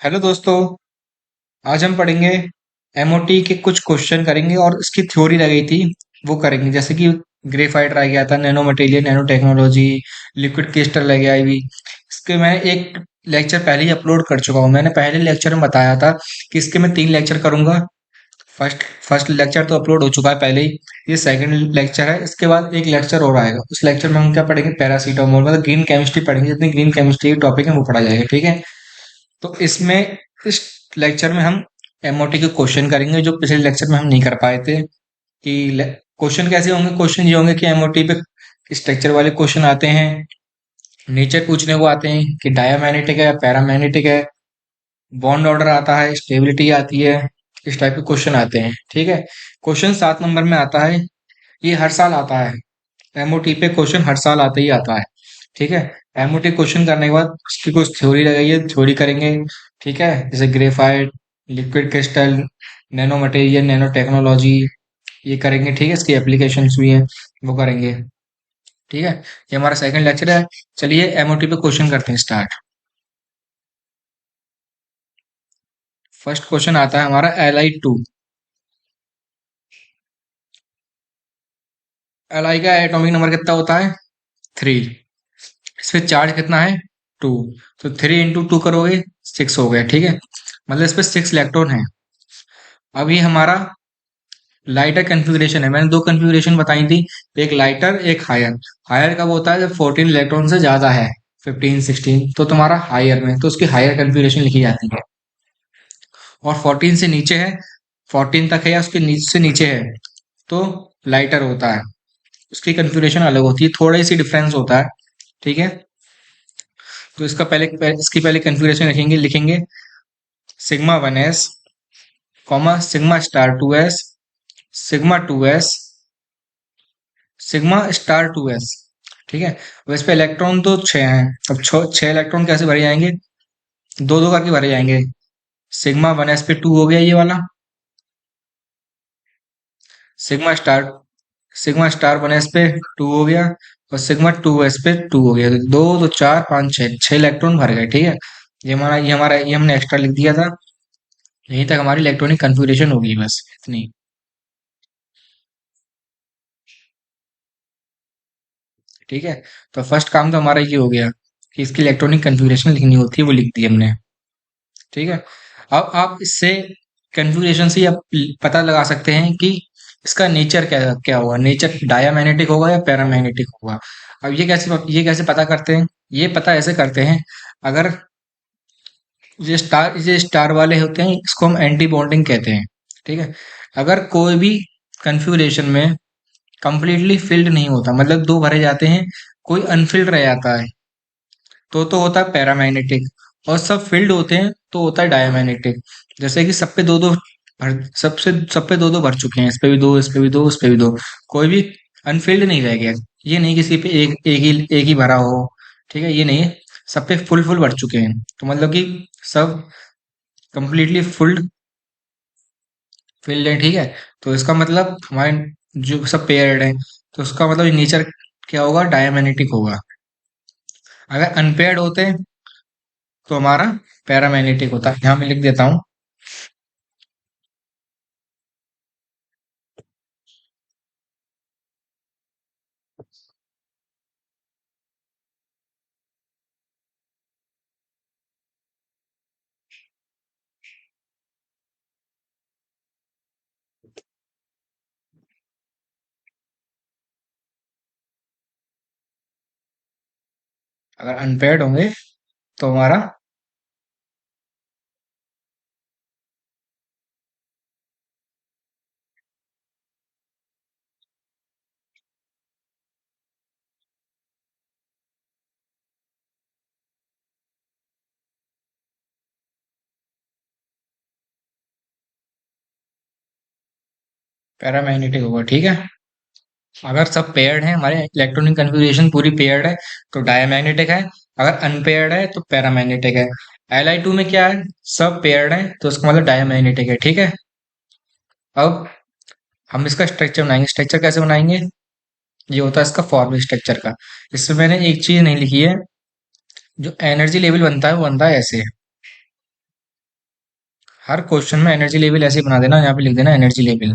Hello दोस्तों। आज हम पढ़ेंगे एमओटी के कुछ क्वेश्चन करेंगे और इसकी थ्योरी लगाई थी वो करेंगे। जैसे कि ग्रेफाइट रह गया था, nano material, nano technology, liquid crystal रह गया अभी। इसके मैं एक लेक्चर पहले ही अपलोड कर चुका हूँ। मैंने पहले लेक्चर में बताया था कि इसके मैं 3 लेक्चर करूंगा। फर्स्ट फर्स्ट लेक्चर तो अपलोड हो चुका है पहले ही। ये सेकंड लेक्चर है, इसके बाद एक लेक्चर और आएगा। उस लेक्चर में हम क्या पढ़ेंगे? पैरासीटामोल, मतलब ग्रीन केमिस्ट्री पढ़ेंगे। जितनी ग्रीन केमिस्ट्री टॉपिक है वो पढ़ा जाएगा, ठीक है। तो इसमें इस लेक्चर में हम एमओटी के क्वेश्चन करेंगे जो पिछले लेक्चर में हम नहीं कर पाए थे। कि क्वेश्चन कैसे होंगे? क्वेश्चन ये होंगे कि एमओटी पे स्ट्रक्चर वाले क्वेश्चन आते हैं, नेचर पूछने को आते हैं कि डायमैग्नेटिक है या पैरामैग्नेटिक है, बॉन्ड ऑर्डर आता है, स्टेबिलिटी आती है। इस टाइप के क्वेश्चन आते हैं, ठीक है। क्वेश्चन 7 नंबर में आता है। ये हर साल आता है। एमओटी पे क्वेश्चन हर साल आता ही आता है, ठीक है। एमओटी क्वेश्चन करने के बाद उसकी कुछ थ्योरी लगाइए, थ्योरी करेंगे, ठीक है। जैसे graphite, liquid crystal, nano material, nano technology, ये करेंगे, ठीक है। इसकी एप्लीकेशंस भी हैं, वो करेंगे, ठीक है। ये हमारा सेकंड लेक्चर है। चलिए एमओटी पे क्वेश्चन करते हैं स्टार्ट। फर्स्ट क्वेश्चन आता है हमारा Li2। Li का एटॉमिक नंबर कितना होता है? 3। इस पे चार्ज कितना है? 2। तो 3 × 2 करोगे 6 हो गया, ठीक है। मतलब इस पे 6 इलेक्ट्रॉन है। अब ये हमारा लाइटर कन्फिग्रेशन है। मैंने 2 कन्फिग्रेशन बताई थी, एक लाइटर एक हायर। हायर कब होता है? जब 14 इलेक्ट्रॉन से ज्यादा है, 15 16, तो तुम्हारा हायर में, तो उसकी हायर कन्फिग्रेशन लिखी जाती है। और 14 से नीचे है, 14 तक है या उसके नीचे से नीचे है, तो लाइटर होता है। उसकी कन्फिग्रेशन अलग होती है, थोड़ा सी डिफरेंस होता है, ठीक है। तो इसका इसकी पहले कन्फिग्रेशन लिखेंगे लिखेंगे सिग्मा 1s, कॉमा सिग्मा*2s, सिग्मा 2s, सिग्मा*2s, ठीक है। अब इस पे इलेक्ट्रॉन तो 6 हैं। अब 6 इलेक्ट्रॉन कैसे भरे जाएंगे? दो दो करके भरे जाएंगे। सिग्मा 1s पे 2 हो गया ये वाला, सिग्मा स्टार सिग्मा*1s पे 2 हो गया, और सिग्मा 2s पे 2 हो गया। तो 2 2 4 5 6, 6 इलेक्ट्रॉन भर गए, ठीक है। ये हमने एक्स्ट्रा लिख दिया था। यहीं तक हमारी इलेक्ट्रॉनिक कन्फिग्रेशन होगी, बस इतनी, ठीक है। तो फर्स्ट काम तो हमारा ये हो गया कि इसकी इलेक्ट्रॉनिक कन्फिग्रेशन लिखनी होती है, वो लिख दी हमने, ठीक है। अब आप इससे कन्फिग्रेशन से आप पता लगा सकते हैं कि इसका नेचर क्या क्या होगा। नेचर डायमैग्नेटिक होगा या पैरामैग्नेटिक होगा। अब ये कैसे पता करते हैं? ये पता ऐसे करते हैं, अगर ये स्टार वाले होते हैं, इसको हम एंटी बॉन्डिंग कहते हैं, ठीक है। अगर कोई भी कन्फिग्रेशन में कंप्लीटली फिल्ड नहीं होता, मतलब 2 भरे जाते हैं, कोई अनफिल्ड रह जाता है, तो होता है पैरामैग्नेटिक। और सब फील्ड होते हैं तो होता है डायमैग्नेटिक। जैसे कि सब पे दो दो भर चुके हैं, इस पे भी दो, इस पे भी दो, उस पे भी दो, कोई भी अनफिल्ड नहीं रह गया। ये नहीं किसी पे एक ही भरा हो, ठीक है, ये नहीं है। सब पे फुल फुल भर चुके हैं, तो मतलब कि सब कंप्लीटली फुल फील्ड है, ठीक है। तो इसका मतलब हमारे जो सब पेयर्ड है, तो उसका मतलब नेचर क्या होगा? डायमैग्नेटिक होगा। अगर अनपेयर्ड होते हैं तो हमारा पैरामैग्नेटिक होता है। यहाँ मैं लिख देता हूँ। अगर अनपेयर्ड होंगे तो हमारा पैरामैग्नेटिक होगा, ठीक है। अगर सब पेयर्ड है, हमारे इलेक्ट्रॉनिक कन्फिग्रेशन पूरी पेयर्ड है, तो डायमैग्नेटिक है। अगर अनपेयर्ड है तो पैरामैग्नेटिक है। Li2 में क्या है? सब पेयर्ड है, तो उसका मतलब डायमैग्नेटिक है, ठीक है। अब हम इसका स्ट्रक्चर बनाएंगे। स्ट्रक्चर कैसे बनाएंगे? ये होता है इसका फॉर्मल स्ट्रक्चर का। इसमें मैंने एक चीज नहीं लिखी है। जो एनर्जी लेवल बनता है वो बनता है ऐसे, हर क्वेश्चन में एनर्जी लेवल ऐसे ही बना देना, यहाँ पे लिख देना एनर्जी लेवल।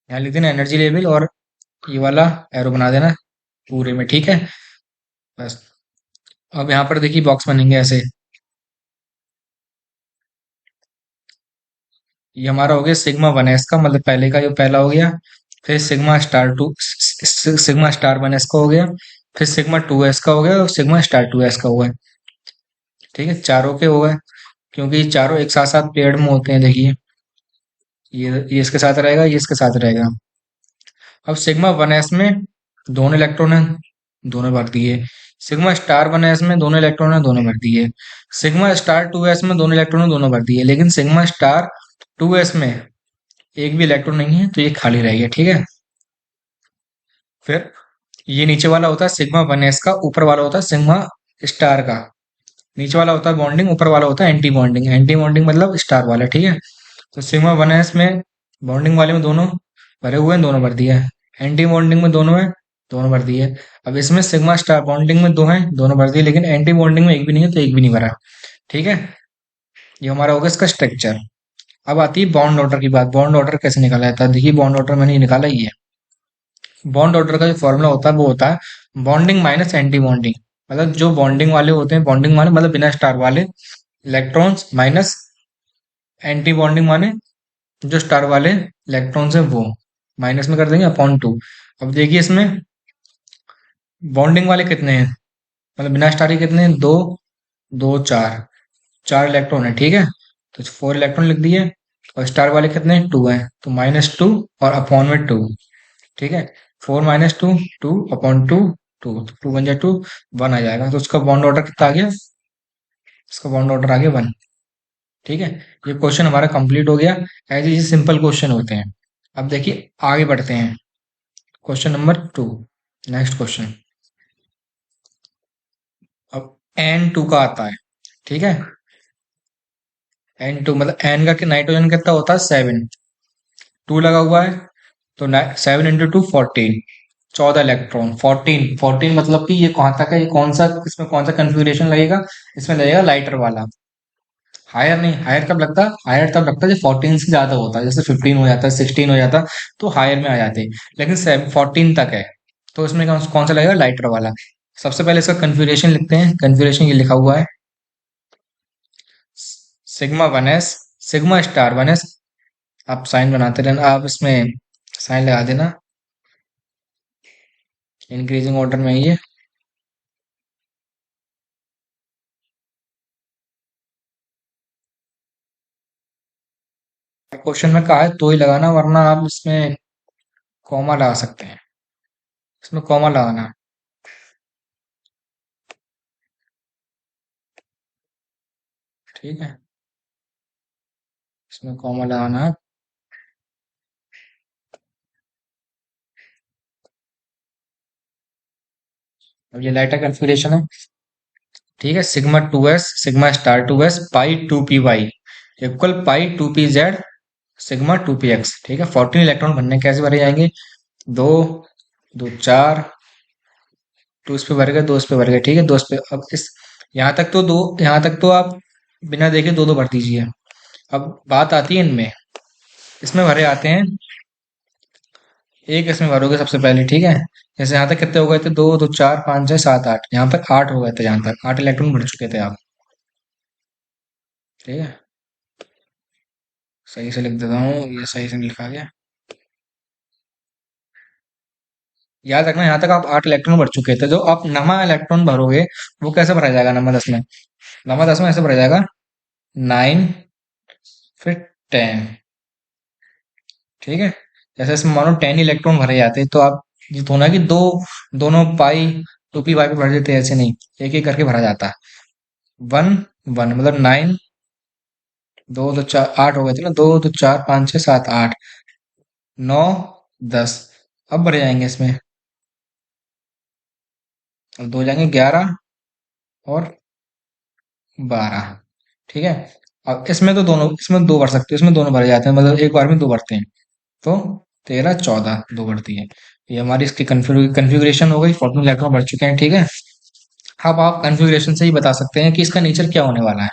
यहाँ लिख देना एनर्जी लेवल, और ये वाला एरो बना देना पूरे में, ठीक है। बस। अब यहाँ पर देखिए बॉक्स बनेंगे ऐसे। ये हमारा हो गया सिग्मा वन एस का, मतलब पहले का, ये पहला हो गया। फिर sigma star two, sigma star one s का हो गया। फिर सिग्मा टू एस का हो गया, और सिग्मा स्टार टू एस का हुआ है। ठीक है, चारों के हो गए, क्योंकि ये चारों एक साथ साथ पेड़ में होते हैं, देखिए। ये इसके साथ रहेगा, ये इसके साथ रहेगा। अब सिग्मा वन एस में दोनों इलेक्ट्रॉन हैं, दोनों भर दिए। सिग्मा स्टार वन एस में दोनों इलेक्ट्रॉन हैं, दोनों भर दिए। सिग्मा स्टार टू एस में दोनों इलेक्ट्रॉन हैं, दोनों भर दिए। लेकिन सिग्मा स्टार टू एस में एक भी इलेक्ट्रॉन नहीं है, तो ये खाली रह गया, ठीक है। फिर ये नीचे वाला होता है सिग्मा वन एस का, ऊपर वाला होता है सिग्मा स्टार का। नीचे वाला होता है बॉन्डिंग, ऊपर वाला होता है एंटी बॉन्डिंग। एंटी बॉन्डिंग मतलब स्टार वाला, ठीक है। तो सिग्मा वन एस में बॉन्डिंग वाले में दोनों भरे हुए हैं, दोनों भर दिए हैं। एंटी बॉन्डिंग में दोनों है, दोनों भर दिए। अब इसमें सिग्मा स्टार बॉन्डिंग में दो हैं, दोनों भर दिए। लेकिन एंटी बॉन्डिंग में एक भी नहीं है, तो एक भी नहीं भरा, ठीक है। ये हमारा होगा इसका स्ट्रक्चर। अब आती है बॉन्ड ऑर्डर की बात। बॉन्ड ऑर्डर कैसे निकाला जाता है? देखिए बॉन्ड ऑर्डर मैंने ये निकाला ही है। बॉन्ड ऑर्डर का जो फॉर्मूला होता है वो होता है बॉन्डिंग माइनस एंटी बॉन्डिंग। मतलब जो बॉन्डिंग वाले होते हैं, बॉन्डिंग वाले मतलब बिना स्टार वाले इलेक्ट्रॉन्स, माइनस एंटी बॉन्डिंग माने जो स्टार वाले इलेक्ट्रॉन्स हैं वो, माइनस में कर देंगे अपॉन टू। अब देखिए इसमें बॉन्डिंग वाले कितने हैं, मतलब बिना स्टार के कितने हैं? दो, दो, चार। चार इलेक्ट्रॉन है, ठीक है। तो फोर इलेक्ट्रॉन लिख दिए। और स्टार वाले कितने हैं? टू हैं, तो माइनस टू और अपॉन में टू, ठीक है। Four minus two, two upon two, two, two one जा टू, वन आ जाएगा। तो उसका बॉन्ड ऑर्डर कितना आ गया? इसका बॉन्ड ऑर्डर आ गया वन, ठीक है। ये क्वेश्चन हमारा कंप्लीट हो गया। ऐसे ये सिंपल क्वेश्चन होते हैं। अब देखिए आगे बढ़ते हैं, question number two. Next question. अब एन टू का आता है, ठीक है। एन टू मतलब एन का नाइट्रोजन कितना होता है? सेवन। टू लगा हुआ है, तो seven into two, fourteen. 14 electron, fourteen. Fourteen मतलब कि ये कहाँ तक है? ये कौन सा, इसमें कौन सा कंफिग्रेशन लगेगा? इसमें लगेगा लाइटर वाला। हायर नहीं, हायर कब लगता है? हायर तब लगता है जब 14 से ज्यादा होता है, जैसे 15 हो जाता है, 16 हो जाता, तो हायर में आ जाते हैं। लेकिन 14 तक है, तो इसमें कौन कौन सा लगेगा? लाइटर वाला। सबसे पहले इसका कन्फिग्रेशन लिखते हैं। कन्फिग्रेशन ये लिखा हुआ है sigma one s, sigma star one S. आप साइन बनाते रहना, आप इसमें साइन लगा देना, इंक्रीजिंग ऑर्डर में है ये। क्वेश्चन में कहा है तो ही लगाना, वरना आप इसमें कॉमा लगा सकते हैं। इसमें कॉमा लगाना, ठीक है। इसमें कॉमा लगाना है। अब ये लाइटर कन्फिग्रेशन है, ठीक है। Sigma two s, sigma star two s, pi two P y equal pi two P Z, sigma two P x, ठीक है। 14 इलेक्ट्रॉन बनने कैसे भरे जाएंगे? दो, दो चार, टू इस पे भर गए, दो इस पे भर गए, ठीक है। दो इस पे, अब इस यहाँ तक तो दो, यहाँ तक तो आप बिना देखे दो दो भर दीजिए। अब बात आती है इनमें, इसमें भरे आते हैं, एक इसमें भरोगे सबसे पहले, ठीक है। जैसे यहाँ तक कितने हो गए थे? दो, दो चार, पाँच, छह, सात, आठ। यहाँ पर आठ हो गए थे, यहाँ तक आठ इलेक्ट्रॉन भर चुके थे आप, ठीक है। सही से लिख देता हूँ, ये सही से नहीं लिखा गया। याद रखना यहाँ तक आप आठ इलेक्ट्रॉन भर चुके थे। जो आप नमा इलेक्ट्रॉन भरोगे वो कैसे भरा जाएगा? नमा दस में, नमा दस में ऐसे भरा जाएगा, नाइन, फिर टेन, ठीक है। जैसे इसमें मानो 10 इलेक्ट्रॉन भरे जाते हैं, तो आप ये तो ना कि दो, दोनों पाई टू पी वाई पे भर देते हैं, ऐसे नहीं, एक एक करके भरा जाता है। वन, वन मतलब नाइन, दो दो चार, आठ हो गए थे ना, दो दो चार, पाँच, छः, सात, आठ, नौ, दस। अब भरे जाएंगे इसमें, अब दो हो जाएंगे 11 और 12। ठीक है। अब इसमें तो दोनों, इसमें दो भर सकते हो, इसमें दोनों भरे जाते हैं, मतलब एक बार में दो भरते हैं। तो 13 14 दो बढ़ती है। ये हमारी इसकी कन्फिग्रेशन हो गई, 14 इलेक्ट्रॉन बढ़ चुके हैं। ठीक है। अब आप कन्फिग्रेशन से ही बता सकते हैं कि इसका नेचर क्या होने वाला है।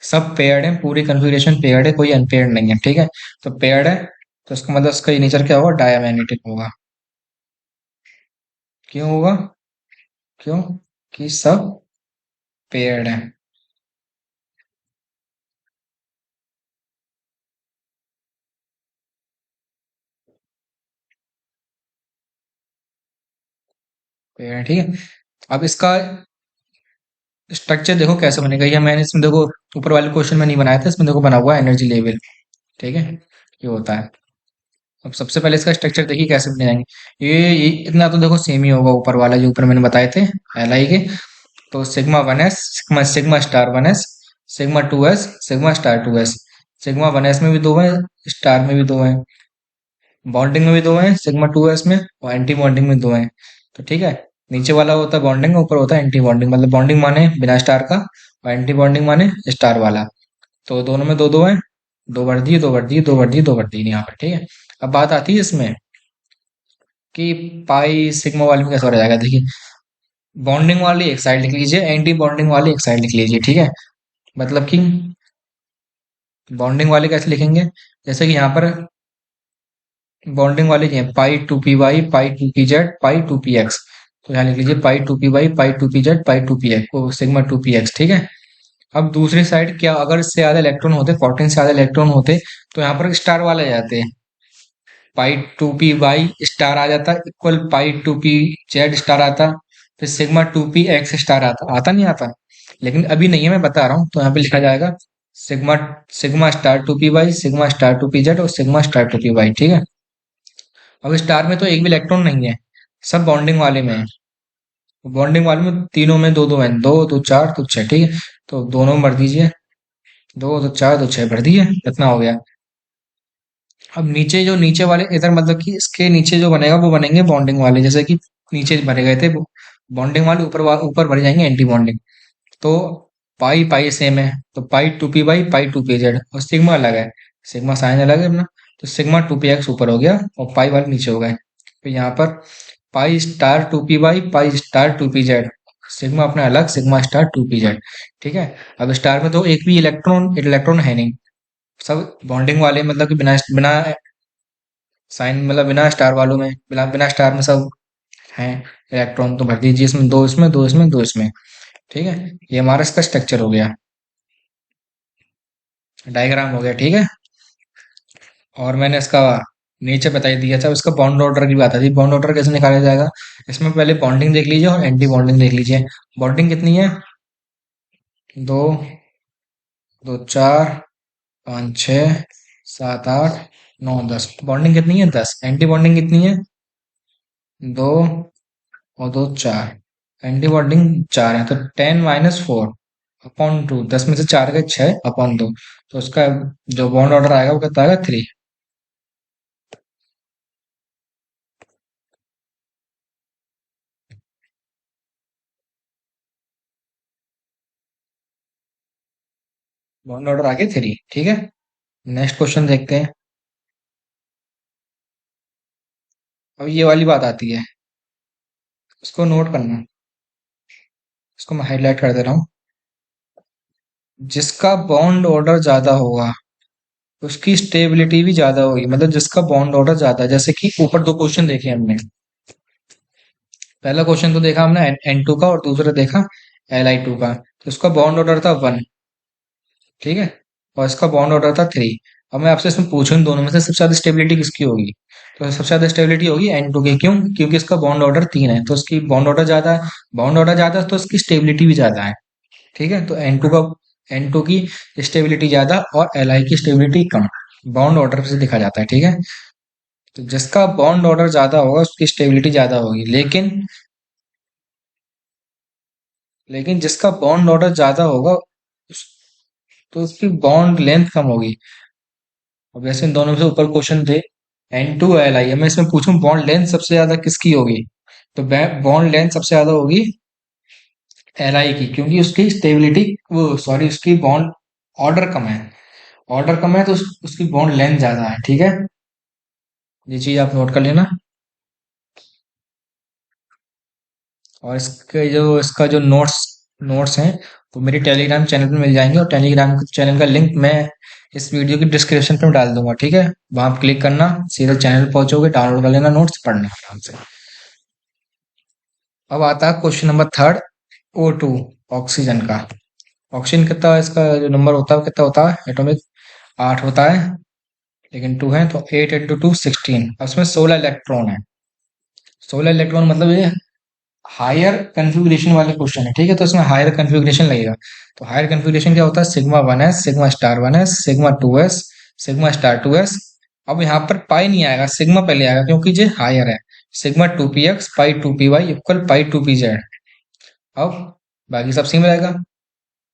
सब पेयर्ड है, पूरी कन्फिग्रेशन पेयर्ड है, कोई अनपेयर्ड नहीं है। ठीक है। तो पेयर्ड है, तो इसका मतलब इसका नेचर क्या होगा, डायमैग्नेटिक होगा। क्यों होगा? क्यों? कि सब पेयर्ड है। पेयर्ड है, ठीक है। अब इसका स्ट्रक्चर देखो कैसे बनेगा, ये मैंने इसमें देखो ऊपर वाले क्वेश्चन में नहीं बनाया था, इसमें देखो बना हुआ है एनर्जी लेवल। ठीक है। ये होता है। अब सबसे पहले इसका स्ट्रक्चर देखिए कैसे बनाएंगे। ये इतना तो देखो सेम ही होगा, ऊपर वाला जो ऊपर मैंने बताए थे एल आई के। तो sigma one s, sigma sigma star one s, sigma two s, sigma star two s. Sigma one s में भी दो है, स्टार में भी दो है, बॉन्डिंग में भी दो हैं, सिग्मा टू एस में, और एंटी बॉन्डिंग में दो हैं। तो ठीक है। नीचे वाला होता है बॉन्डिंग, ऊपर होता है एंटी बॉन्डिंग, मतलब बॉन्डिंग माने बिना स्टार का, और एंटी बॉन्डिंग माने स्टार वाला। तो दोनों में दो दो है, दो बढ़ दी, दो बढ़ दी, दो बढ़ दी, दो बढ़ दी यहाँ पर। ठीक है। अब बात आती है इसमें कि पाई सिग्मा वाले में कैसे हो जाएगा। देखिए, बॉन्डिंग वाली एक साइड लिख लीजिए, एंटी बॉन्डिंग वाली एक साइड लिख लीजिए। ठीक है। मतलब कि बॉन्डिंग वाले कैसे लिखेंगे, जैसे कि यहाँ पर बॉन्डिंग वाले क्या है, pi two P Y, pi two P Z, pi two P X. तो यहाँ लिख लीजिए pi two P Y, pi two P Z, pi two P X, वो सिग्मा टू पी एक्स। ठीक है। अब दूसरी साइड क्या, अगर इससे ज्यादा इलेक्ट्रॉन होते, 14 से ज्यादा इलेक्ट्रॉन होते, तो यहाँ पर स्टार वाले आ जाते हैं। Pi two P y star आ जाता, equal pi two P z star आता, फिर sigma two P x star आता, आता नहीं आता। लेकिन अभी नहीं है, मैं बता रहा हूँ। तो यहाँ पे लिखा जाएगा sigma, sigma star two P Y, sigma star two P Z, और sigma star two P Y. ठीक है। अब स्टार में तो एक भी इलेक्ट्रॉन नहीं है, सब बॉन्डिंग वाले में है। बॉन्डिंग वाले में तीनों में दो दो है, दो दो चार तो छह। ठीक है। तो दोनों में भर दीजिए, दो दो चार दो छह भर दिए, इतना हो गया। अब नीचे जो नीचे वाले इधर, मतलब कि इसके नीचे जो बनेगा वो बनेंगे बॉन्डिंग वाले, जैसे कि नीचे भरे गए थे बॉन्डिंग वाले, ऊपर ऊपर भरे जाएंगे एंटी बॉन्डिंग। तो पाई पाई सेम है, तो pi two P Y, pi two P Z, और सिग्मा अलग है, सिग्मा साइन अलग है अपना। तो सिग्मा टू पी एक्स ऊपर हो गया, और पाई वाले नीचे हो गए। तो यहाँ पर pi star two P Y, pi star two P Z, sigma अपना अलग, sigma star two P z. ठीक है। अब स्टार में तो एक भी इलेक्ट्रॉन इलेक्ट्रॉन है नहीं, सब बॉन्डिंग वाले, मतलब कि बिना बिना साइन, मतलब बिना स्टार वालों में, बिना बिना स्टार में सब हैं इलेक्ट्रॉन। तो भर दीजिए इसमें, दो इसमें, दो इसमें, दो इसमें। ठीक है। ये हमारा इसका स्ट्रक्चर हो गया, डायग्राम हो गया। ठीक है। और मैंने इसका नेचर बता ही दिया था। इसका बॉन्ड ऑर्डर की बात आती है, बॉन्ड ऑर्डर कैसे निकाला जाएगा। इसमें पहले बॉन्डिंग देख लीजिए और एंटी बॉन्डिंग देख लीजिए। बॉन्डिंग कितनी है, दो, दो चार, पाँच छ, सात आठ, नौ दस। बॉन्डिंग कितनी है, 10। एंटी बॉन्डिंग कितनी है, दो, और दो चार। एंटी बॉन्डिंग चार है, तो 10 - 4 अपॉन टू, 10 में से 4 गए 6 अपॉन दो। तो उसका जो बॉन्ड ऑर्डर आएगा वो कितना आएगा, 3। बॉन्ड ऑर्डर आगे 3। ठीक है। नेक्स्ट क्वेश्चन देखते हैं। अब ये वाली बात आती है, इसको नोट करना। इसको मैं हाईलाइट कर दे रहा हूँ। जिसका बॉन्ड ऑर्डर ज्यादा होगा उसकी स्टेबिलिटी भी ज्यादा होगी, मतलब जिसका बॉन्ड ऑर्डर ज्यादा है। जैसे कि ऊपर दो क्वेश्चन देखे हमने। पहला क्वेश्चन तो देखा हमने एन टू का, और दूसरा देखा एल आई टू का। तो उसका बॉन्ड ऑर्डर था 1। ठीक है। और इसका बॉन्ड ऑर्डर था 3। अब मैं आपसे इसमें पूछूं इन दोनों में से सबसे ज्यादा स्टेबिलिटी किसकी होगी। तो सबसे ज्यादा स्टेबिलिटी होगी एन टू की। क्यों? क्योंकि इसका बॉन्ड ऑर्डर 3 है, तो इसकी बॉन्ड ऑर्डर ज्यादा है। बॉन्ड ऑर्डर ज्यादा है तो इसकी स्टेबिलिटी भी ज्यादा है। ठीक है। तो एन टू का, एन टू की स्टेबिलिटी ज्यादा और एल आई की स्टेबिलिटी कम, बॉन्ड ऑर्डर से देखा जाता है। ठीक है। तो जिसका बॉन्ड ऑर्डर ज्यादा होगा उसकी स्टेबिलिटी ज्यादा होगी, लेकिन लेकिन जिसका बॉन्ड ऑर्डर ज्यादा होगा तो उसकी बॉन्ड लेंथ कम होगी। अब वैसे इन दोनों से ऊपर क्वेश्चन थे एन टू एल आई, मैं इसमें पूछूं बॉन्ड लेंथ सबसे ज्यादा किसकी होगी, तो बॉन्ड लेंथ सबसे ज्यादा होगी एल आई की, क्योंकि उसकी स्टेबिलिटी, वो सॉरी, उसकी बॉन्ड ऑर्डर कम है। ऑर्डर कम है तो उसकी बॉन्ड लेंथ ज्यादा है, ठीक है। ये चीज आप नोट कर लेना। और इसका जो नोट्स नोट्स हैं वो मेरे टेलीग्राम चैनल पे मिल जाएंगे, और टेलीग्राम चैनल का लिंक मैं इस वीडियो की डिस्क्रिप्शन पे डाल दूंगा, ठीक है। वहां आप क्लिक करना, सीधा चैनल पहुंचोगे, डाउनलोड कर लेना, नोट्स पढ़ना आराम से। अब आता है question number third, O two, oxygen का। ऑक्सीजन कितना, इसका जो नंबर होता है वो कितना होता है एटॉमिक, 8 होता है। लेकिन 2 है तो 8 इंटू 2 16, उसमें 16 इलेक्ट्रॉन है। 16 इलेक्ट्रॉन मतलब ये हायर कन्फिग्रेशन वाले क्वेश्चन है, ठीक है। तो इसमें हायर कन्फिग्रेशन लगेगा। तो हायर कन्फिग्रेशन क्या होता है, sigma 1s, sigma star 1s, sigma 2s, sigma star 2s। अब यहाँ पर पाई नहीं आएगा, सिग्मा पहले आएगा, क्योंकि ये हायर है। सिग्मा 2px पाई 2py इक्वल पाई 2pz। अब बाकी सब सेम रहेगा।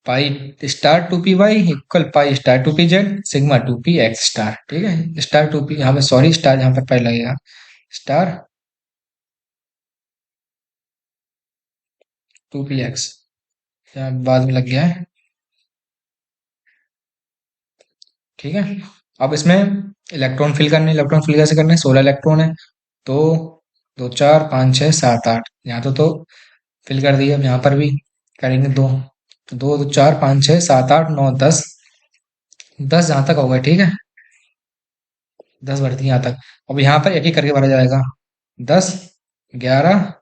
Pi star 2py equal pi star 2pz sigma 2px star, ठीक है। स्टार 2p यहाँ पे, सॉरी, स्टार यहाँ पर पहले लगेगा, स्टार 2px, यहाँ बाद में लग गया है, ठीक है। अब इसमें इलेक्ट्रॉन फिल कैसे करने हैं, 16 इलेक्ट्रॉन है। तो 2 4 5 6 7 8, यहाँ तो फिल कर दिया। अब यहाँ पर भी करेंगे दो, तो 2 2 4 5 6 7 8 9 10, 10 जहाँ तक होगा, ठीक है। 10 बढ़ती है यहाँ तक। अब यहाँ पर एक एक करके भरा जाएगा, 10 11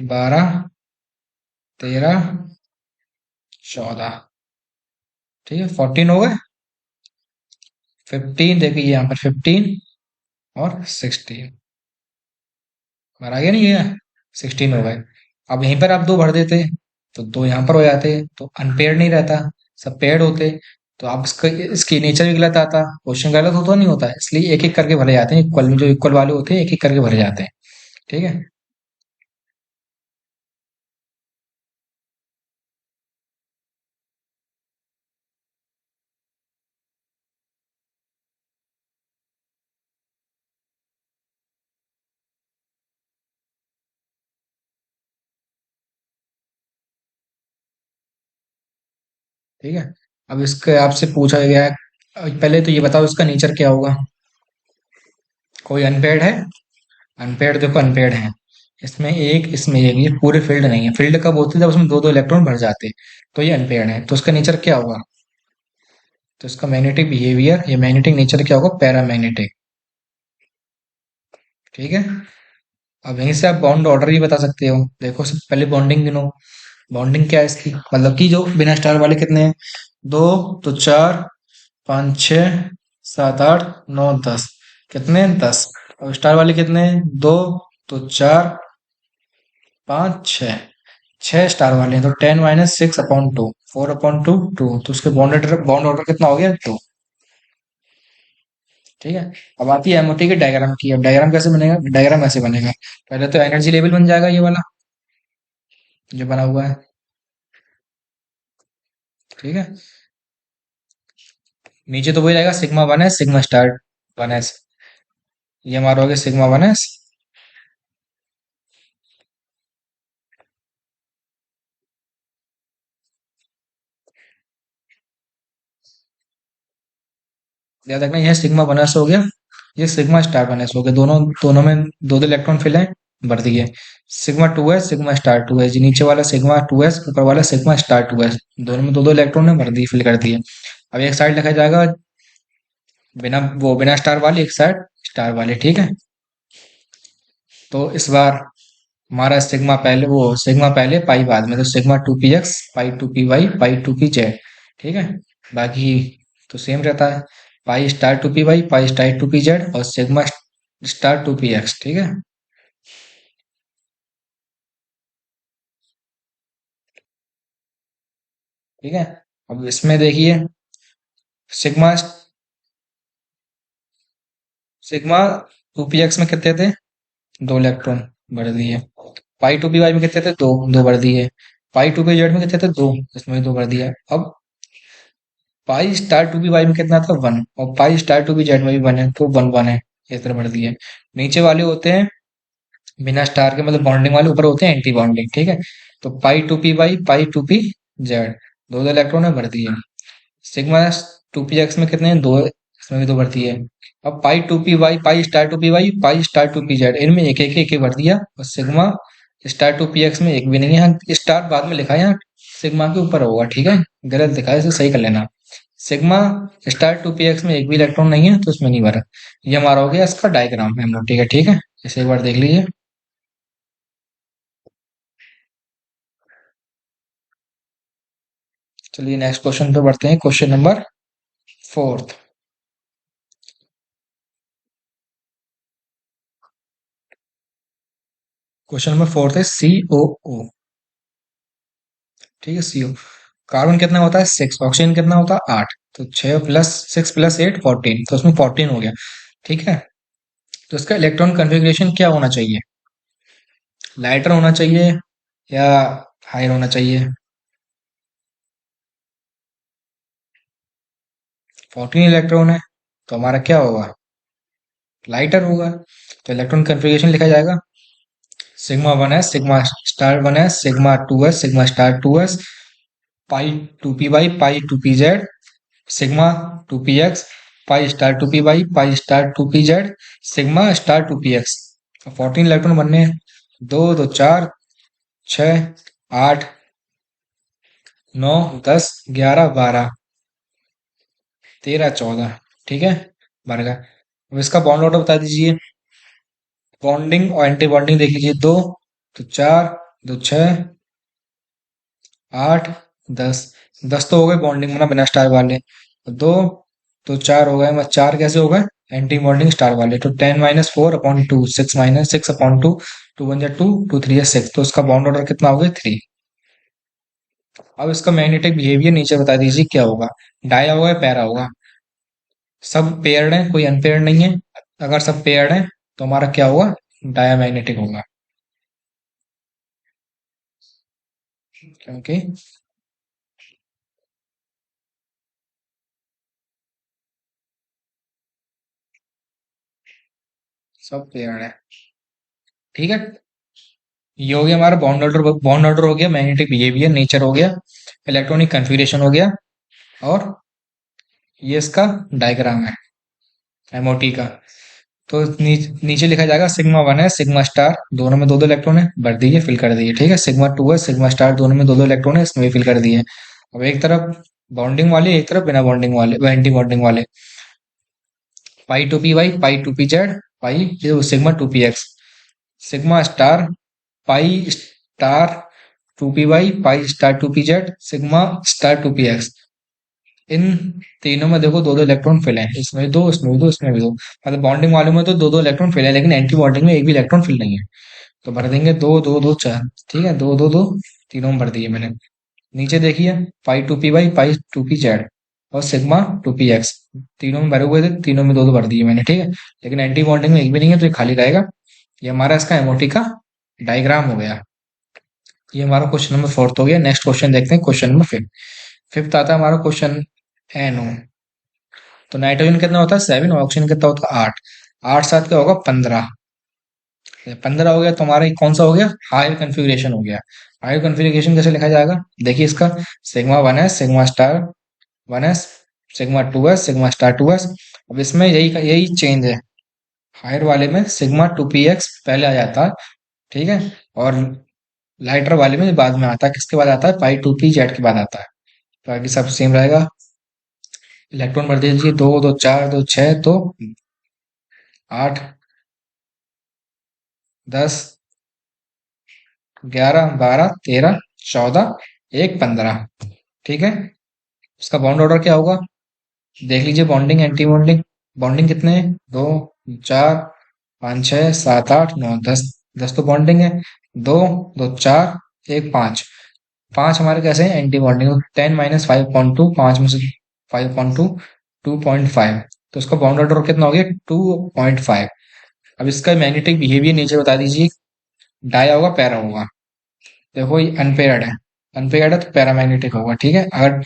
12 13 14, ठीक है। 14 हो गए, 15 देखिए यहाँ पर 15 और 16 भरा गया, नहीं गया, 16 हो गए। अब यहीं पर आप दो भर देते तो दो यहाँ पर हो जाते, तो अनपेयर्ड नहीं रहता, सब पेयर्ड होते। तो आप इसकी नेचर भी गलत आता, क्वेश्चन गलत होता नहीं होता, इसलिए एक एक करके भरे जाते हैं, इक्वल में जो इक्वल वाले होते हैं एक एक करके भरे जाते हैं, ठीक है। ठीक है। अब इसके आपसे पूछा गया है, पहले तो ये बताओ इसका नेचर क्या होगा। कोई अनपेयर्ड है, अनपेयर्ड देखो अनपेयर्ड है, इसमें एक इसमें एक, ये पूरे फील्ड नहीं है। फील्ड कब होती है, जब उसमें दो दो इलेक्ट्रॉन भर जाते, तो ये अनपेयर्ड है। तो उसका नेचर क्या होगा, तो इसका मैग्नेटिक बिहेवियर, ये मैग्नेटिक नेचर क्या होगा, पैरामैग्नेटिक, ठीक है। अब यहीं से आप बॉन्ड ऑर्डर भी बता सकते हो। देखो सबसे पहले बॉन्डिंग गिनो, बॉन्डिंग क्या है इसकी, मतलब कि जो बिना स्टार वाले कितने हैं, दो, तो चार, पाँच छः, सात आठ, नौ दस, कितने हैं, 10। और स्टार वाले कितने हैं, दो, तो चार, पाँच छः, छह स्टार वाले हैं, तो 10 - 6/2, 4/2 2, तो उसके बॉन्ड ऑर्डर कितना हो गया, 2, ठीक है। अब आती है एमओटी के डायग्राम की। अब डायग्राम कैसे बनेगा, डायग्राम ऐसे बनेगा, पहले तो एनर्जी लेवल बन जाएगा ये वाला जो बना हुआ है, ठीक है। नीचे तो वही रहेगा, sigma 1s sigma star 1s, ये हमारा हो गया सिग्मा 1s। याद रखना, यह सिग्मा 1s हो गया, ये सिग्मा स्टार 1s हो गया, दोनों दोनों में दो दो इलेक्ट्रॉन फिल है, भर दिए। Sigma 2s sigma star 2s, ये नीचे वाला सिग्मा 2s, ऊपर वाला सिग्मा स्टार 2s, दोनों में दो दो इलेक्ट्रॉन है, भर दिए, फिल कर दिए। अब एक साइड लिखा जाएगा बिना स्टार वाले, एक साइड स्टार वाले, ठीक है। तो इस बार हमारा सिग्मा पहले पाई बाद में, तो सिग्मा 2px पाई 2py पाई 2pz, ठीक है। बाकी तो सेम रहता है, pi star 2py pi star 2pz और सिग्मा स्टार 2px, ठीक है। ठीक है। अब इसमें देखिए, सिग्मा सिग्मा 2px में कितने थे, दो इलेक्ट्रॉन, भर दिए। पाई 2py में कितने थे, दो, दो भर दिए। पाई 2pz में कितने थे, दो, इसमें भी दो भर दिया। अब पाई स्टार 2py में कितना था, 1, और पाई स्टार 2pz में भी 1 है, तो 1 1 है, इस तरह भर दिए। नीचे वाले होते हैं बिना स्टार के मतलब बॉन्डिंग वाले ऊपर होते हैं एंटी बॉन्डिंग, ठीक है। तो pi two P Y pi two P Z, दो इलेक्ट्रॉन है, भर दिए। सिग्मा टू पी एक्स में कितने हैं, दो, इसमें भी दो भर दिए। अब pi two P Y pi star two P Y pi star two P Z, इनमें एक एक भर दिया। और sigma star two P x में एक भी नहीं है, यहाँ स्टार बाद में लिखा है, यहाँ सिग्मा के ऊपर होगा, ठीक है। गलत लिखा है, इसे सही कर लेना। Sigma star two P x में एक भी इलेक्ट्रॉन नहीं है, तो इसमें नहीं भरा। ये हमारा हो गया इसका डायग्राम है, ठीक है, ठीक है। इसे एक बार देख लीजिए। चलिए नेक्स्ट क्वेश्चन पे बढ़ते हैं, question number fourth. Question number fourth है सी ओ ओ, ठीक है, सी ओ। कार्बन कितना होता है, सिक्स। ऑक्सीजन कितना होता है, आठ। तो छह plus six plus eight, fourteen, तो उसमें फोर्टीन हो गया, ठीक है। तो इसका इलेक्ट्रॉन कन्फिग्रेशन क्या होना चाहिए, लाइटर होना चाहिए या हायर होना चाहिए। फोर्टीन इलेक्ट्रॉन है, तो हमारा क्या होगा, लाइटर होगा। तो इलेक्ट्रॉन कन्फिग्रेशन लिखा जाएगा, sigma one s sigma star one s sigma two s sigma star two s pi two P Y pi two P Z sigma two P x pi star two P Y pi star two P Z sigma star two P x. Fourteen electron बनने हैं, दो दो चार, छ, आठ, नौ, 10, 11, 12, 13, 14, ठीक है, बन गया। अब इसका बॉन्ड ऑर्डर बता दीजिए, बॉन्डिंग और एंटी बॉन्डिंग देख लीजिए, दो तो चार, दो छः, आठ, दस। दस तो हो गए बॉन्डिंग में ना, बिना स्टार वाले। दो तो चार हो गए, मैं चार कैसे हो गए, एंटी बॉन्डिंग स्टार वाले। तो 10 - 4/2, six minus six upon two, two one जा टू, टू थ्री या सिक्स, तो उसका बॉन्ड ऑर्डर कितना हो गया, थ्री। अब इसका मैग्नेटिक बिहेवियर नीचे बता दीजिए क्या होगा, डाया होगा या पैरा होगा। सब पेयर्ड है, कोई अनपेयर्ड नहीं है। अगर सब पेयर्ड है तो हमारा क्या होगा, डाया मैग्नेटिक होगा, क्योंकि सब पेयर्ड है, ठीक है। ये हो गया हमारा बॉन्ड ऑर्डर, बॉन्ड ऑर्डर हो गया, मैग्नेटिक बिहेवियर नेचर हो गया, इलेक्ट्रॉनिक कन्फिग्रेशन हो गया, और ये इसका डायग्राम है एमओटी का। तो नीचे लिखा जाएगा सिग्मा वन है सिग्मा स्टार, दोनों में दो दो इलेक्ट्रॉन है, भर दिए, फिल कर दिए, ठीक है। सिग्मा टू है सिग्मा स्टार, दोनों में दो दो इलेक्ट्रॉन है, इसमें भी फिल कर दिए। अब एक तरफ बॉन्डिंग वाले, एक तरफ बिना बॉन्डिंग वाले, एंटी बॉन्डिंग वाले। Pi two P Y pi two P Z pi, ये sigma two P X, sigma star pi star two P Y pi star two P Z sigma star two P X. इन तीनों में देखो दो दो electron fill है, इसमें भी दो, इसमें भी दो, इसमें भी दो। मतलब बॉन्डिंग वाले में तो दो दो इलेक्ट्रॉन फिल है, लेकिन एंटी बॉन्डिंग में एक भी इलेक्ट्रॉन फिल नहीं है। तो भर देंगे दो दो दो चार, ठीक है, दो दो दो, तीनों में भर दिए मैंने। नीचे देखिए, pi two P Y pi two P Z और सिग्मा टू पी एक्स, तीनों में भरे हुए थे, तीनों में दो दो भर दिए मैंने, ठीक है। लेकिन एंटी बॉन्डिंग में एक भी नहीं है, तो ये खाली रहेगा। ये हमारा इसका एमओटी का डायग्राम हो गया। ये हमारा क्वेश्चन नंबर फोर्थ हो गया। नेक्स्ट क्वेश्चन देखते हैं, क्वेश्चन नंबर फिफ्थ। फिफ्थ आता है हमारा क्वेश्चन एनो। तो नाइट्रोजन कितना होता है, सेवन। ऑक्सीजन कितना होता है, आठ। आठ सात क्या होगा, 15। 15 हो गया तो हमारा कौन सा हो गया, हायर कन्फिग्रेशन हो गया। हायर कन्फिग्रेशन कैसे लिखा जाएगा, देखिए इसका, sigma one s sigma star one s sigma two s sigma star two s. अब इसमें यही यही चेंज है, हायर वाले में सिग्मा टू पी एक्स पहले आ जाता है, ठीक है। और लाइटर वाले में बाद में आता है, किसके बाद आता है, पाई टू पी जेड के बाद आता है। बाकी सब सेम रहेगा। इलेक्ट्रॉन भर दीजिए, दो दो चार, दो छह, तो आठ, 10, 11, 12, 13, 14, एक, 15, ठीक है। इसका बॉन्ड ऑर्डर क्या होगा, देख लीजिए, बॉन्डिंग एंटी बॉन्डिंग। बॉन्डिंग कितने हैं, दो, चार, पाँच, छः, सात, आठ, नौ, दस। दस तो बॉन्डिंग है, दो दो चार, एक, पाँच। पांच हमारे कैसे हैं, एंटी बॉन्डिंग। 10 - 5/2, पांच में से 5/2, 2.5। तो इसका बाउंड ऑर्डर कितना हो गया, 2.5। अब इसका मैग्नेटिक बिहेवियर नीचे बता दीजिए, डाया होगा पैरा होगा। देखो ये अनपेयर्ड है, अनपेयर्ड है तो पैरामैग्नेटिक होगा, ठीक है। अगर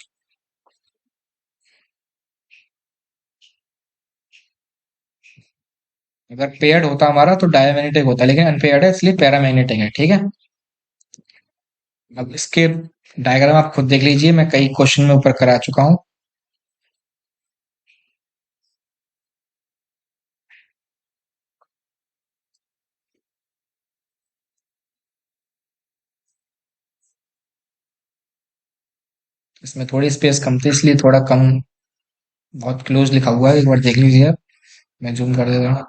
अगर पेयर्ड होता हमारा तो डायमैग्नेटिक होता, लेकिन अनपेयर्ड है इसलिए पैरामैग्नेटिक है, ठीक है। अब इसके डायग्राम आप खुद देख लीजिए, मैं कई क्वेश्चन में ऊपर करा चुका हूँ। इसमें थोड़ी स्पेस कम थी इसलिए थोड़ा कम, बहुत क्लोज लिखा हुआ है, एक बार देख लीजिए आप। मैं जूम कर देता हूँ।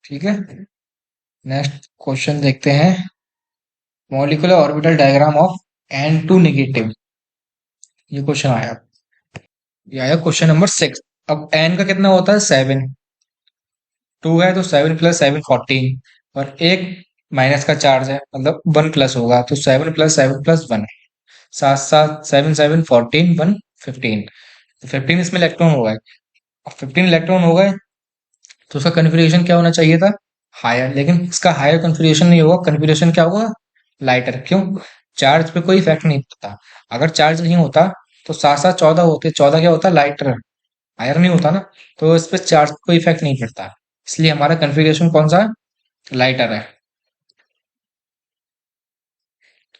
ठीक है, नेक्स्ट क्वेश्चन देखते हैं। Molecular orbital diagram of N2 negative, ये क्वेश्चन आया। ये आया क्वेश्चन नंबर 6। अब N का कितना होता है 7, 2 है तो 7 + 7 14, और एक माइनस का चार्ज है मतलब 1 प्लस होगा, तो 7 + 7 + 1, सात सात 7 7 14 1 15, तो 15 इसमें इलेक्ट्रॉन हो गए। अब 15 इलेक्ट्रॉन हो गए तो उसका कन्फिग्रेशन क्या होना चाहिए था, हायर, लेकिन इसका हायर कन्फिग्रेशन नहीं होगा, कन्फिग्रेशन क्या होगा, लाइटर। क्यों, चार्ज पे कोई इफेक्ट नहीं पड़ता। अगर चार्ज नहीं होता तो 7 7 14 होते, 14 क्या होता, लाइटर, हायर नहीं होता ना, तो इस पे चार्ज पे कोई इफेक्ट नहीं पड़ता, इसलिए हमारा कन्फिग्रेशन कौन सा है, लाइटर है।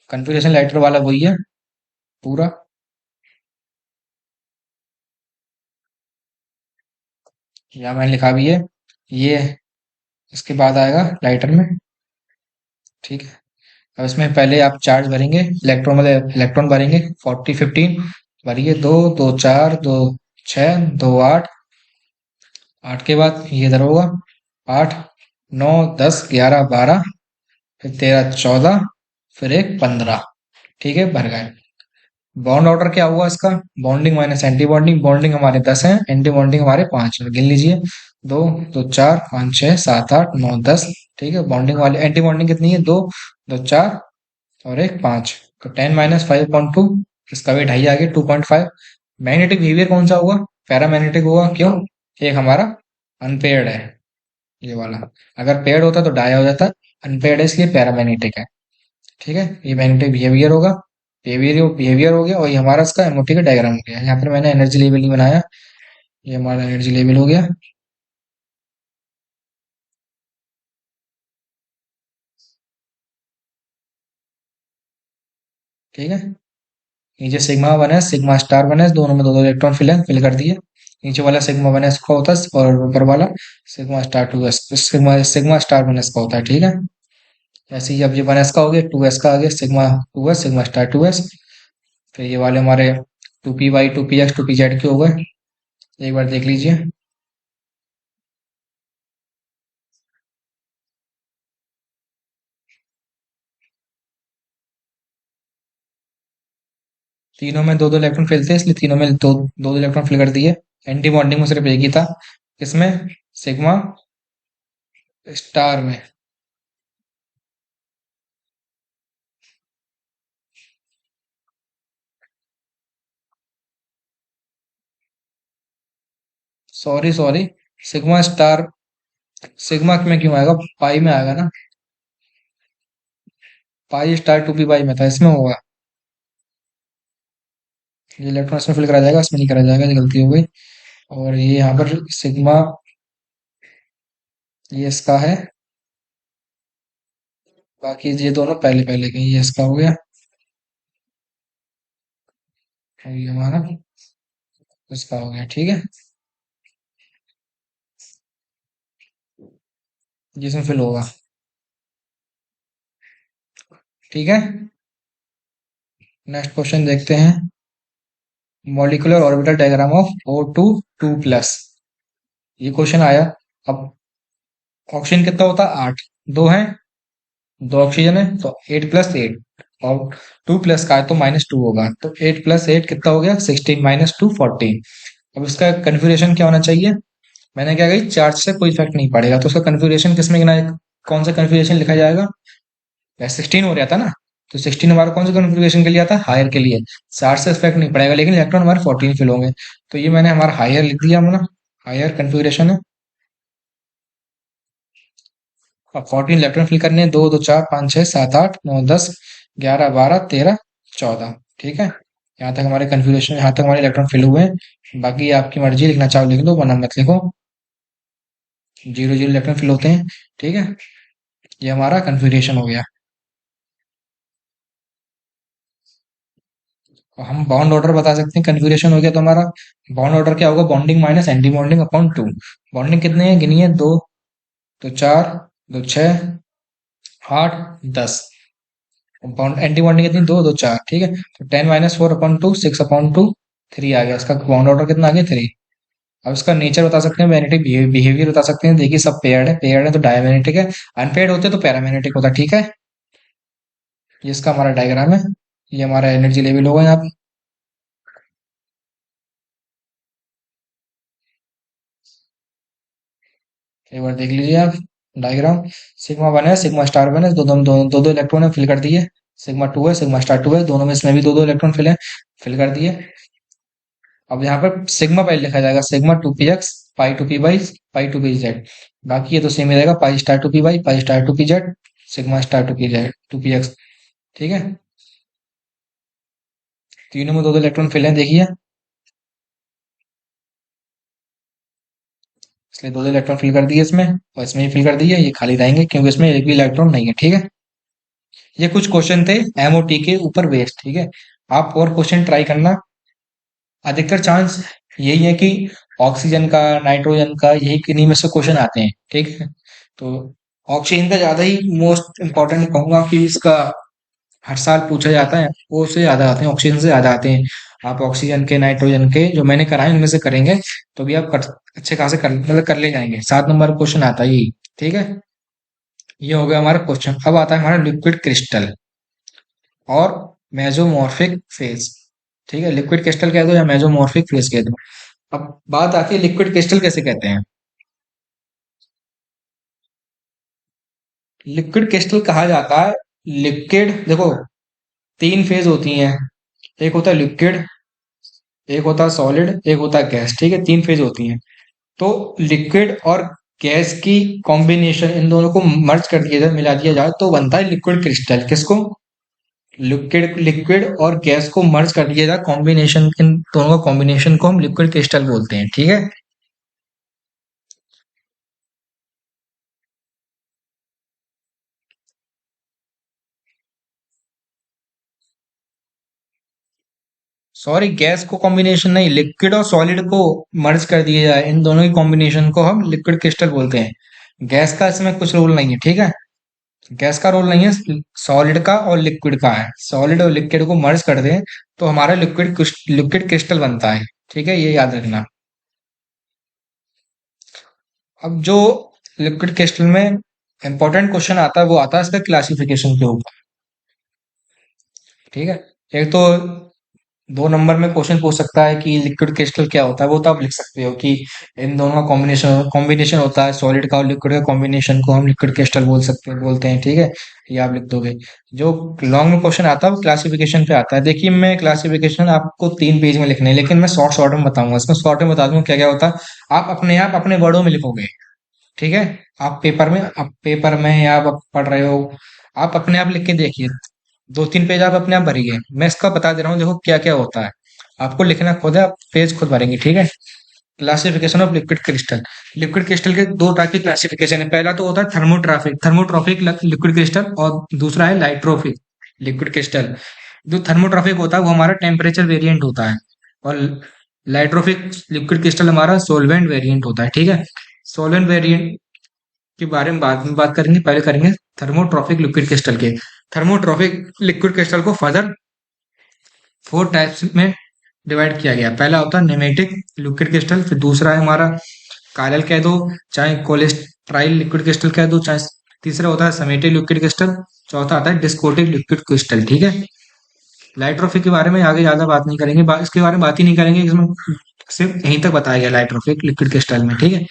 कन्फिग्रेशन लाइटर वाला वही है पूरा। यहाँ मैंने लिखा भी है, ये इसके बाद आएगा लाइटर में, ठीक है। अब इसमें पहले आप चार्ज भरेंगे, इलेक्ट्रॉन वाले इलेक्ट्रॉन भरेंगे, 40 15 भरिए, दो दो चार, दो छः, दो आठ, आठ के बाद ये इधर होगा, 8 9 10 11 12, फिर 13 14, फिर एक 15, ठीक है, भर गए। बॉन्ड ऑर्डर क्या हुआ इसका, bonding minus anti bonding, bonding हमारे 10 हैं, एंटी बॉन्डिंग हमारे 5 हैं, गिन लीजिए, दो दो चार पाँच छः सात आठ नौ 10, ठीक है। बॉन्डिंग वाले एंटी बॉन्डिंग कितनी है, दो दो चार और एक 5, तो 10 - 5.2, इसका वेट हाई आ गया 2.5। मैग्नेटिक बिहेवियर कौन सा हुआ, पैरामैग्नेटिक हुआ, क्यों, एक हमारा अनपेयर्ड है, ये वाला। अगर पेयर्ड होता तो डाया हो जाता, अनपेयर्ड है इसलिए पैरामैग्नेटिक है, ठीक है। ये मैग्नेटिक बिहेवियर होगा, बिहेवियर बिहेवियर हो गया, और ये हमारा इसका एमओटी का डायग्राम हो गया। यहाँ पर मैंने एनर्जी लेवल नहीं बनाया, ये हमारा एनर्जी लेवल हो गया, ठीक है। नीचे sigma one s sigma star one S, दोनों में दो दो इलेक्ट्रॉन फिल कर दिए। नीचे वाला सिग्मा वन एस का होता है और ऊपर वाला sigma star two s, sigma sigma star one s का होता है, ठीक है। ऐसे ही अब ये वन एस का हो गया, टू एस का आ गया, sigma two s sigma star two s. फिर ये वाले हमारे 2p/, 2px 2pz के हो गए, एक बार देख लीजिए। तीनों में दो दो इलेक्ट्रॉन फिल थे इसलिए तीनों में दो दो इलेक्ट्रॉन फिल कर दिए। एंटी बॉन्डिंग में सिर्फ एक ही था, इसमें सिग्मा स्टार में। Sorry sorry, sigma star, sigma में क्यों आएगा, पाई में आएगा ना, पाई स्टार 2p/, में था, इसमें होगा। ये इलेक्ट्रॉन इसमें फिल करा जाएगा, इसमें नहीं करा जाएगा, ये गलती हो गई। और ये यहाँ पर सिग्मा, ये इसका है, बाकी ये दोनों पहले पहले के, ये इसका हो गया, और ये हमारा इसका हो गया, ठीक है, जिसमें फिल होगा, ठीक है। नेक्स्ट क्वेश्चन देखते हैं। Molecular orbital diagram of O2 2+, ये क्वेश्चन आया। अब ऑक्सीजन कितना होता है, 8, दो है, दो ऑक्सीजन है तो 8 + 8, और 2+ का है तो -2 होगा, तो 8 + 8 कितना हो गया, 16 -2 14। अब इसका कन्फिग्रेशन क्या होना चाहिए, मैंने क्या कही, चार्ज से कोई इफेक्ट नहीं पड़ेगा, तो उसका कन्फिग्रेशन किसमें गिना है, कौन सा कन्फिग्रेशन लिखा जाएगा, 16 हो रहा था ना, तो 16 हमारा कौन सा कन्फिग्रेशन के लिए आता है, हायर के लिए। चार्ज से इफेक्ट नहीं पड़ेगा लेकिन इलेक्ट्रॉन हमारे 14 फिल होंगे, तो ये मैंने हमारा हायर लिख दिया, हमने हायर कन्फिग्रेशन है। अब 14 इलेक्ट्रॉन फिल करने हैं, 2 2 4 5 6 7 8 9 10 11 12 13 14। ठीक है, यहाँ तक हमारे कन्फ्यूगेशन, यहाँ तक हमारे इलेक्ट्रॉन फिल हुए हैं। बाकी आपकी मर्जी, लिखना चाहो लिख लो वरना मत लिखो। 0 0 इलेक्ट्रॉन फिल होते हैं। ठीक है, ये हमारा कन्फ्यूगेशन हो गया। और हम बॉन्ड ऑर्डर बता सकते हैं, कन्फ्यूगेशन हो गया तो हमारा बॉन्ड ऑर्डर क्या होगा, bonding minus anti bonding upon 2। Bonding कितने हैं गिनिए, 2 तो 4 2 6 8 10। बॉन्ड एंटी बॉन्डिंग कितनी, 2 2 4। ठीक है, तो 10 - 4/2 6/2 3 आ गया। इसका बॉन्ड ऑर्डर कितना आ गया, 3। अब इसका नेचर बता सकते हैं, मैग्नेटिक बिहेवियर बता सकते हैं। देखिए सब पेयर्ड है, पेयर्ड है तो डायमैग्नेटिक है, अनपेयर्ड होते तो पैरामैग्नेटिक होता। ठीक है, ये इसका हमारा डायग्राम है। ये हमारा एनर्जी लेवल होगा यहाँ पे। एक बार देख लीजिए आप डायग्राम। सिग्मा वन है, सिग्मा स्टार वन है, दो दो दो दो, दो इलेक्ट्रॉन है, फिल कर दिए। सिग्मा टू है, सिग्मा स्टार टू है, दोनों में इसमें भी दो दो इलेक्ट्रॉन फिल है, फिल कर दिए। अब यहाँ पर सिग्मा पहले लिखा जाएगा, सिग्मा 2p(x), पाई 2p/, पाई 2p(z). बाकी ये तो सेम ही रहेगा, pi star 2p/, pi star 2p(z), sigma star 2p(x). ठीक है, तीनों में दो दो इलेक्ट्रॉन फिल है, देखिए। इसलिए दो दो इलेक्ट्रॉन फिल कर दिए इसमें, और इसमें ही फिल कर दिए, ये खाली रहेंगे क्योंकि इसमें एक भी इलेक्ट्रॉन नहीं है। ठीक है, ये कुछ क्वेश्चन थे एमओटी के ऊपर बेस्ड। ठीक है, आप और क्वेश्चन ट्राई करना। अधिकतर चांस यही है कि ऑक्सीजन का, नाइट्रोजन का, यही किन्हीं में से क्वेश्चन आते हैं। ठीक है, तो ऑक्सीजन का ज्यादा ही मोस्ट इम्पोर्टेंट कहूंगा कि इसका हर साल पूछा जाता है, वो उससे ज्यादा आते हैं, ऑक्सीजन से ज्यादा आते हैं। आप ऑक्सीजन के, नाइट्रोजन के जो मैंने कराए उनमें से करेंगे तो भी आप अच्छे खासे कर, मतलब कर ले जाएंगे। 7 नंबर क्वेश्चन आता है यही। ठीक है, ये हो गया हमारा क्वेश्चन। अब आता है हमारा लिक्विड क्रिस्टल और मेसोमॉर्फिक फेज। ठीक है, लिक्विड क्रिस्टल कह दो या मेसोमॉर्फिक फेज कह दो। अब बात आती है लिक्विड क्रिस्टल कैसे कहते हैं। लिक्विड क्रिस्टल कहा जाता है, लिक्विड देखो 3 फेज होती हैं। एक होता है लिक्विड, एक होता है सॉलिड, एक होता है गैस। ठीक है, 3 फेज होती हैं। तो लिक्विड और गैस की कॉम्बिनेशन, इन दोनों को मर्ज कर दिया जाए, मिला दिया जाए तो बनता है लिक्विड क्रिस्टल। किसको, लिक्विड लिक्विड और गैस को मर्ज कर दिया जाए, कॉम्बिनेशन, इन दोनों का कॉम्बिनेशन को हम लिक्विड क्रिस्टल बोलते हैं। ठीक है, सॉरी, गैस को कॉम्बिनेशन नहीं, लिक्विड और सॉलिड को मर्ज कर दिया जाए, इन दोनों की कॉम्बिनेशन को हम लिक्विड क्रिस्टल बोलते हैं। गैस का इसमें कुछ रोल नहीं है। ठीक है, गैस का रोल नहीं है, सॉलिड का और लिक्विड का है। सॉलिड और लिक्विड को मर्ज कर दें तो हमारा लिक्विड क्रिस्टल बनता है। ठीक है, ये याद रखना। अब जो लिक्विड क्रिस्टल में इंपॉर्टेंट क्वेश्चन आता है वो आता है इसका क्लासिफिकेशन के ऊपर। ठीक है, एक तो 2 नंबर में क्वेश्चन पूछ सकता है कि लिक्विड क्रिस्टल क्या होता है, वो तो आप लिख सकते हो कि इन दोनों का कॉम्बिनेशन कॉम्बिनेशन होता है, सॉलिड का और लिक्विड का कॉम्बिनेशन को हम लिक्विड क्रिस्टल बोलते हैं। ठीक है, ये आप लिख दोगे। जो लॉन्ग में क्वेश्चन आता है वो क्लासिफिकेशन पे आता है। देखिए, मैं क्लासिफिकेशन आपको 3 पेज में लिखने हैं, लेकिन मैं शॉर्ट शॉर्ट में बताऊंगा। इसमें शॉर्ट में बता दूंगा क्या क्या होता है, आप अपने वर्डों में लिखोगे। ठीक है, आप पेपर में या आप पढ़ रहे हो, आप अपने आप लिख के देखिए। 2 3 पेज आप अपने आप भरिए। मैं इसका बता दे रहा हूँ, देखो क्या क्या होता है। आपको लिखना खुद है, आप पेज खुद भरेंगे। ठीक है, classification of liquid crystal. Liquid crystal के 2 टाइप की क्लासिफिकेशन है। पहला तो होता है थर्मोट्राफिक, लिक्विड क्रिस्टल, और दूसरा है लाइट्रोफिक लिक्विड क्रिस्टल। जो थर्मोट्राफिक होता है वो हमारा टेम्परेचर वेरिएंट होता है, और लाइट्रोफिक लिक्विड क्रिस्टल हमारा सोलवेंट वेरिएंट होता है। ठीक है, सोलवेंट वेरिएंट के बारे में बाद में बात करेंगे, पहले करेंगे थर्मोट्रॉफिक लिक्विड क्रिस्टल के। थर्मोट्रॉफिक लिक्विड क्रिस्टल को फर्दर 4 टाइप्स में डिवाइड किया गया। पहला होता है नेमेटिक लिक्विड क्रिस्टल, फिर दूसरा है हमारा कायरल कह दो, चाहे कोलेस्ट्राइल लिक्विड क्रिस्टल कह दो, चाहे तीसरा होता है समेटिक लिक्विड क्रिस्टल, चौथा आता है डिस्कोटिक लिक्विड क्रिस्टल। ठीक है, लाइट्रोफिक के बारे में आगे ज्यादा बात नहीं करेंगे, इसके बारे में बात ही नहीं करेंगे, इसमें सिर्फ यहीं तक बताया गया लाइट्रोफिक लिक्विड क्रिस्टल में। ठीक है,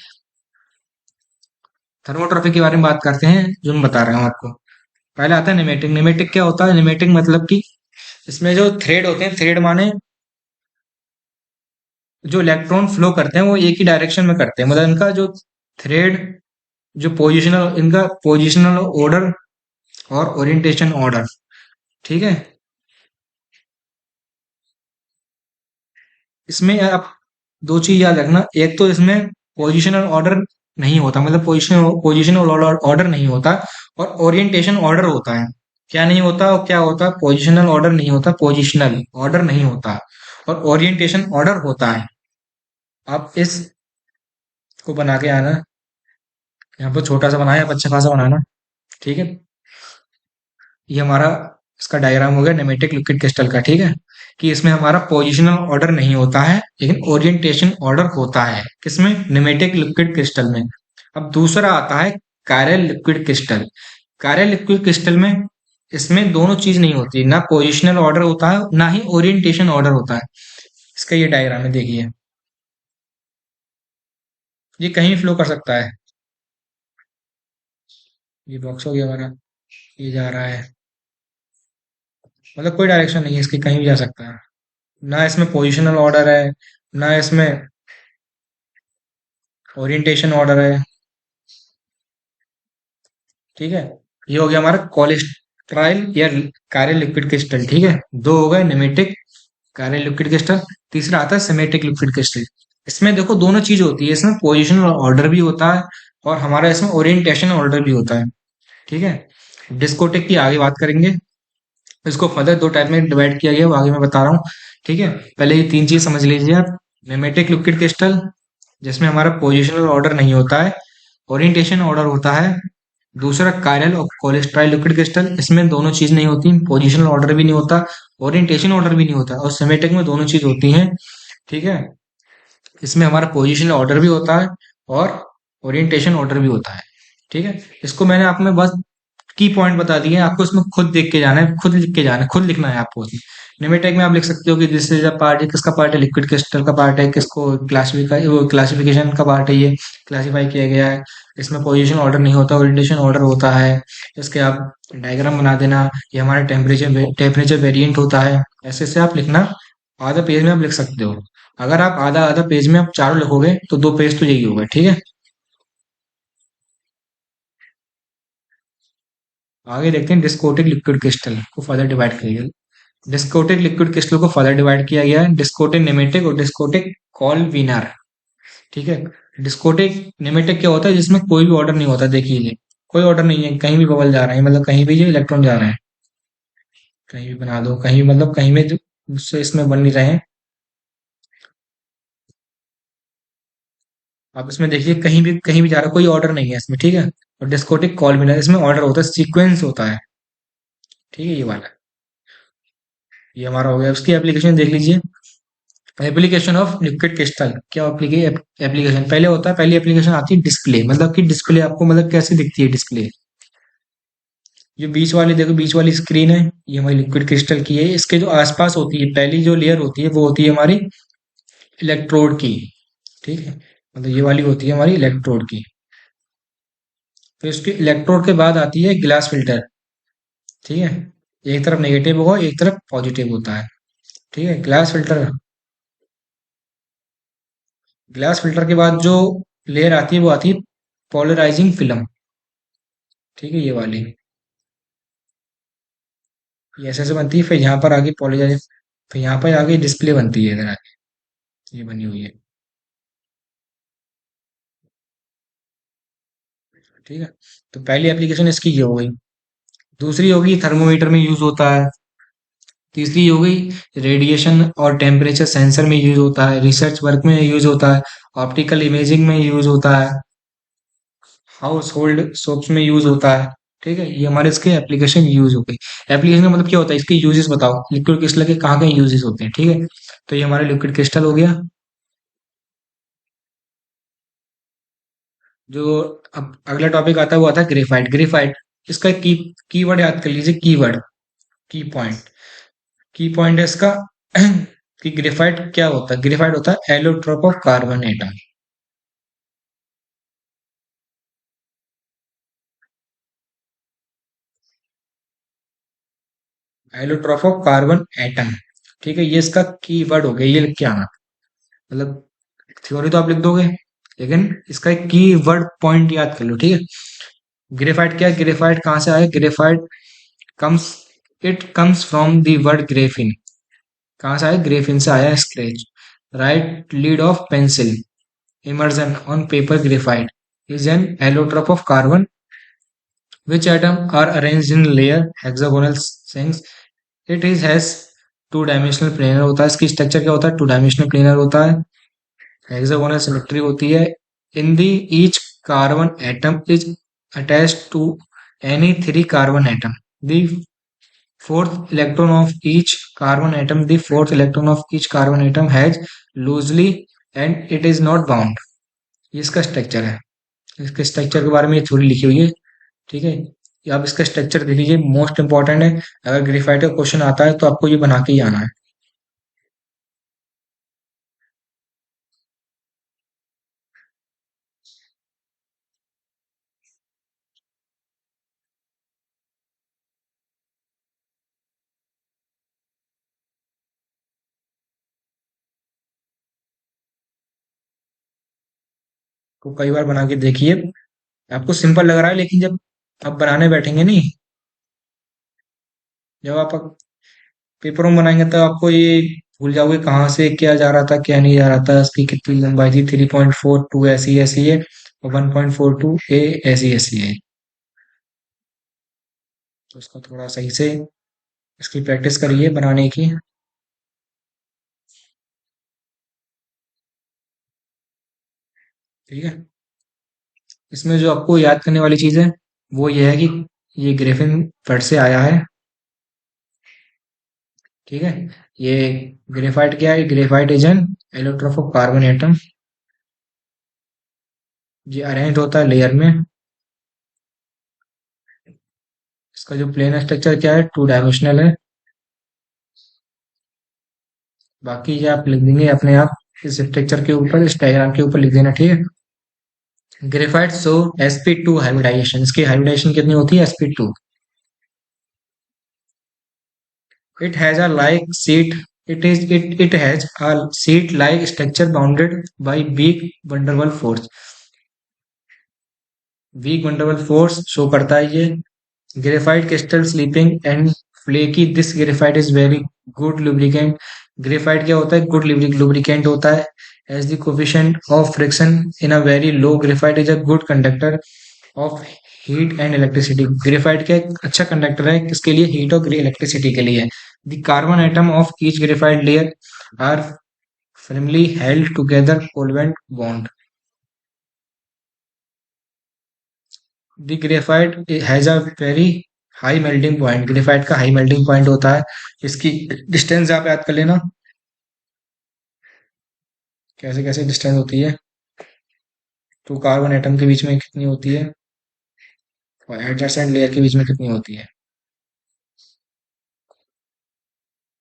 थर्मोट्रॉफिक के बारे में बात करते हैं, जो मैं बता रहा हूँ आपको। पहला आता है निमेटिक। निमेटिक क्या होता है, निमेटिक मतलब कि इसमें जो थ्रेड होते हैं, थ्रेड माने जो इलेक्ट्रॉन फ्लो करते हैं वो एक ही डायरेक्शन में करते हैं, मतलब इनका जो थ्रेड जो पोजिशनल, इनका पोजिशनल ऑर्डर और ओरिएंटेशन ऑर्डर। ठीक है, इसमें आप दो चीज याद रखना, एक तो इसमें पोजिशनल ऑर्डर नहीं होता, मतलब पोजिशनल ऑर्डर नहीं होता, और ओरिएंटेशन ऑर्डर होता है। क्या नहीं होता और क्या होता? पोजिशनल ऑर्डर नहीं होता, पोजिशनल ऑर्डर नहीं होता, और ओरिएंटेशन ऑर्डर होता है। आप इस को बना के आना, यहाँ पर छोटा सा बनाया, आप अच्छा खासा बनाना। ठीक है, ये हमारा इसका डायग्राम हो गया नेमेटिक लिक्विड क्रिस्टल का। ठीक है, कि इसमें हमारा पोजिशनल ऑर्डर नहीं होता है, लेकिन ओरिएंटेशन ऑर्डर होता है। किसमें? नेमेटिक लिक्विड क्रिस्टल में। अब दूसरा आता है chiral liquid crystal. Chiral liquid crystal में इसमें दोनों चीज नहीं होती, ना पोजिशनल ऑर्डर होता है ना ही ओरिएंटेशन ऑर्डर होता है। इसका ये डायग्राम है, देखिए, ये कहीं भी फ्लो कर सकता है। ये बॉक्स हो गया हमारा, ये जा रहा है, मतलब कोई डायरेक्शन नहीं है इसकी, कहीं भी जा सकता है। ना इसमें पोजिशनल ऑर्डर है, ना इसमें ओरिएंटेशन ऑर्डर है। ठीक है, ये हो गया हमारा कोलेस्ट्रॉल या कायरल लिक्विड क्रिस्टल। ठीक है, दो हो गए, नेमेटिक कायरल लिक्विड क्रिस्टल। तीसरा आता है सेमेटिक लिक्विड क्रिस्टल। इसमें देखो दोनों चीज होती है, इसमें पोजिशनल ऑर्डर भी होता है और हमारा इसमें ओरिएंटेशन ऑर्डर भी होता है। ठीक है, डिस्कोटेक की आगे बात करेंगे। इसको फर्दर दो टाइप में डिवाइड किया गया, वो आगे मैं बता रहा हूँ। ठीक है, पहले ये तीन चीज समझ लीजिए आप। नेमेटिक लिक्विड क्रिस्टल, जिसमें हमारा पोजिशनल ऑर्डर नहीं होता है, ओरिएंटेशन ऑर्डर होता है। दूसरा कायरल और कोलेस्ट्रॉल लिक्विड क्रिस्टल, इसमें दोनों चीज नहीं होती, पोजिशनल ऑर्डर भी नहीं होता, ओरिएंटेशन ऑर्डर भी नहीं होता, और सेमेटिक में दोनों चीज होती हैं। ठीक है, इसमें हमारा पोजिशनल ऑर्डर भी होता है और ओरिएंटेशन ऑर्डर भी होता है। ठीक है, इसको मैंने आप में बस की पॉइंट बता दिए, आपको इसमें खुद देख के जाना है, खुद लिख के जाना है, खुद लिखना है आपको उसमें। निमेटेक में आप लिख सकते हो कि दिस इज अ पार्ट, है किसका पार्ट है? लिक्विड क्रिस्टल का पार्ट है, किसको क्लासिफाई, वो क्लासिफिकेशन का पार्ट है, ये क्लासिफाई किया गया है। इसमें पोजीशन ऑर्डर नहीं होता, ओरिएंटेशन ऑर्डर होता है। इसके आप डायग्राम बना देना। ये हमारा टेम्परेचर वेरिएंट होता है। ऐसे ऐसे आप लिखना, आधा पेज में आप लिख सकते हो। अगर आप आधा आधा पेज में आप चारों लिखोगे तो दो पेज तो यही होगा। ठीक है, आगे देखते हैं डिस्कोटिक लिक्विड क्रिस्टल को फर्दर डिवाइड करिए। डिस्कोटिक लिक्विड क्रिस्टल को फर्दर डिवाइड किया गया है, डिस्कोटिक नेमेटिक और डिस्कोटिक कॉलवीनर। ठीक है, डिस्कोटिक नेमेटिक क्या होता है? जिसमें कोई भी ऑर्डर नहीं होता, देखिए ये कोई ऑर्डर नहीं है, कहीं भी बबल जा रहा है, मतलब कहीं भी ये इलेक्ट्रॉन जा रहे हैं, कहीं भी बना दो, कहीं भी, मतलब कहीं में उससे इसमें बन नहीं रहे हैं। आप इसमें देखिए कहीं भी जा रहा है, कोई ऑर्डर नहीं है इसमें। ठीक है, और डिस्कोटिक कॉलवीनर, इसमें ऑर्डर होता है, सीक्वेंस होता है। ठीक है, ये वाला, ये हमारा हो गया। उसकी एप्लीकेशन देख लीजिए। एप्लीकेशन ऑफ लिक्विड क्रिस्टल, क्या एप्लीकेशन पहले होता है? पहली एप्लीकेशन आती है डिस्प्ले, मतलब कि डिस्प्ले आपको, मतलब कैसे दिखती है डिस्प्ले। जो बीच वाली देखो, बीच वाली स्क्रीन है, ये हमारी लिक्विड क्रिस्टल की है। इसके जो आसपास होती है पहली जो लेयर होती है, वो होती है हमारी इलेक्ट्रोड की। ठीक है, मतलब ये वाली होती है हमारी इलेक्ट्रोड की। फिर उसके इलेक्ट्रोड के बाद आती है ग्लास फिल्टर। ठीक है, एक तरफ नेगेटिव होगा, एक तरफ पॉजिटिव होता है। ठीक है, ग्लास फिल्टर। ग्लास फिल्टर के बाद जो लेयर आती है वो आती है पोलराइजिंग फिल्म। ठीक है, ये वाली, ये ऐसे ऐसे बनती है। फिर यहाँ पर आगे पोलराइज, फिर यहाँ पर आगे डिस्प्ले बनती है, इधर आगे ये बनी हुई है। ठीक है, तो पहली एप्लीकेशन इसकी ये हो गई। दूसरी होगी थर्मोमीटर में यूज होता है। तीसरी हो गई रेडिएशन और टेम्परेचर सेंसर में यूज होता है, रिसर्च वर्क में यूज होता है, ऑप्टिकल इमेजिंग में यूज होता है, हाउस होल्ड सोप्स में यूज होता है। ठीक है, ये हमारे इसके एप्लीकेशन यूज हो गई। एप्लीकेशन का मतलब क्या होता है? इसके यूजेस बताओ, लिक्विड क्रिस्टल के कहाँ कहाँ यूजेस होते हैं। ठीक है, तो ये हमारा लिक्विड क्रिस्टल हो गया। जो अब अगला टॉपिक आता है वो आता है ग्रेफाइट। ग्रेफाइट, इसका कीवर्ड याद कर लीजिए, कीवर्ड, की पॉइंट। की पॉइंट है इसका कि ग्रेफाइट क्या होता है? ग्रेफाइट होता है allotrope of carbon atom. Allotrope of carbon atom. ठीक है, ये इसका कीवर्ड हो गया, ये लिख के आना। मतलब थ्योरी तो आप लिख दोगे, लेकिन इसका एक की वर्ड पॉइंट याद कर लो, ठीक है। ग्रेफाइट क्या है, ग्रेफाइट कहाँ से आया, graphite comes it comes from the word Graafian. कहाँ से आया, ग्रेफिन से आया। Scratch right lead of pencil immersion on paper graphite is an allotrope of carbon which atoms are arranged in layer hexagonal sinks. It is has two dimensional planar होता है, इसकी structure क्या होता है, टू डायमेंशनल प्लेनर होता है, hexagonal symmetry होती है। In the each carbon atom is attached to any three carbon atom. द fourth electron of each carbon atom the fourth electron of each carbon atom has loosely and it is not bound। ये इसका structure है। इसके structure के बारे में ये theory लिखी हुई है, ठीक है। ये आप इसका स्ट्रक्चर देख लीजिए, मोस्ट इंपॉर्टेंट है। अगर ग्रेफाइट का क्वेश्चन आता है तो आपको ये बना के ही आना है। तो कई बार बना के देखिए, आपको सिंपल लग रहा है, लेकिन जब आप बनाने बैठेंगे नहीं, जब आप पेपरों में बनाएंगे तो आपको ये भूल जाओगे कहाँ से क्या जा रहा था क्या नहीं जा रहा था, इसकी कितनी लंबाई थी, 3.42 ऐसी ऐसी है, और 1.42 ए ऐसी ऐसी है। तो इसको थोड़ा सही से इसकी प्रैक्टिस करिए बनाने की, ठीक है। इसमें जो आपको याद करने वाली चीज है वो ये है कि ये ग्रेफिन फट से आया है, ठीक है। ये ग्रेफाइट क्या है, graphite is an allotrope of carbon atom. ये अरेंज होता है लेयर में। इसका जो प्लेन स्ट्रक्चर क्या है, टू डायमेंशनल है। बाकी ये आप लिख देंगे अपने आप इस स्ट्रक्चर के ऊपर, इस डायग्राम के ऊपर लिख देना, ठीक है। ग्रेफाइट सो sp2 हाइब्रिडाइजेशन, इसकी हाइब्रिडाइजेशन कितनी होती है, sp2। It has a like seat. It has a seat-like structure bounded by weak van der Waals force। Weak van der Waals force show करता है ये। Graphite crystal sleeping and flaky, this graphite is very good lubricant. Graphite क्या होता है, good lubricant होता है। As the coefficient of friction in a very low, graphite is a good conductor of heat and electricity. Graphite क्या एक अच्छा conductor है किसके लिए, हीट और इलेक्ट्रिसिटी के लिए। The carbon atom of each graphite layer are firmly held together covalent bond। The graphite has a very high melting point, graphite का हाई मेल्टिंग पॉइंट होता है। इसकी डिस्टेंस आप याद कर लेना, कैसे कैसे डिस्टेंस होती है, टू कार्बन एटम के बीच में कितनी होती है, और एडजेसेंट लेयर के बीच में कितनी होती है।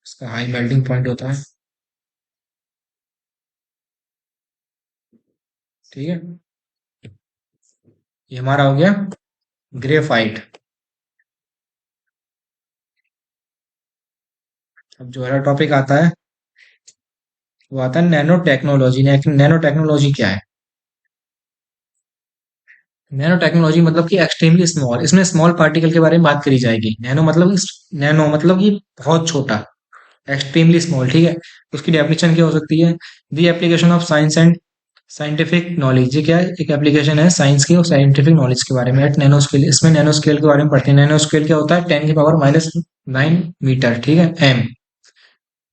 इसका हाई मेल्टिंग पॉइंट होता है, ठीक है। ये हमारा हो गया ग्रेफाइट। अब जो हमारा टॉपिक आता है वो आता है नैनो टेक्नोलॉजी। नैनो टेक्नोलॉजी क्या है, नैनो टेक्नोलॉजी मतलब कि एक्सट्रीमली स्मॉल, इसमें स्मॉल पार्टिकल के बारे में बात करी जाएगी। नैनो मतलब कि बहुत छोटा, एक्सट्रीमली स्मॉल, ठीक है। उसकी डेफिनेशन क्या हो सकती है, the application of science and scientific knowledge. ये क्या है, एक एप्लीकेशन है साइंस की और साइंटिफिक नॉलेज के बारे में एट नैनो स्केल। इसमें नैनो स्केल के बारे में पढ़ते हैं। नैनो स्केल क्या होता है, 10⁻⁹ मीटर, ठीक है, एम,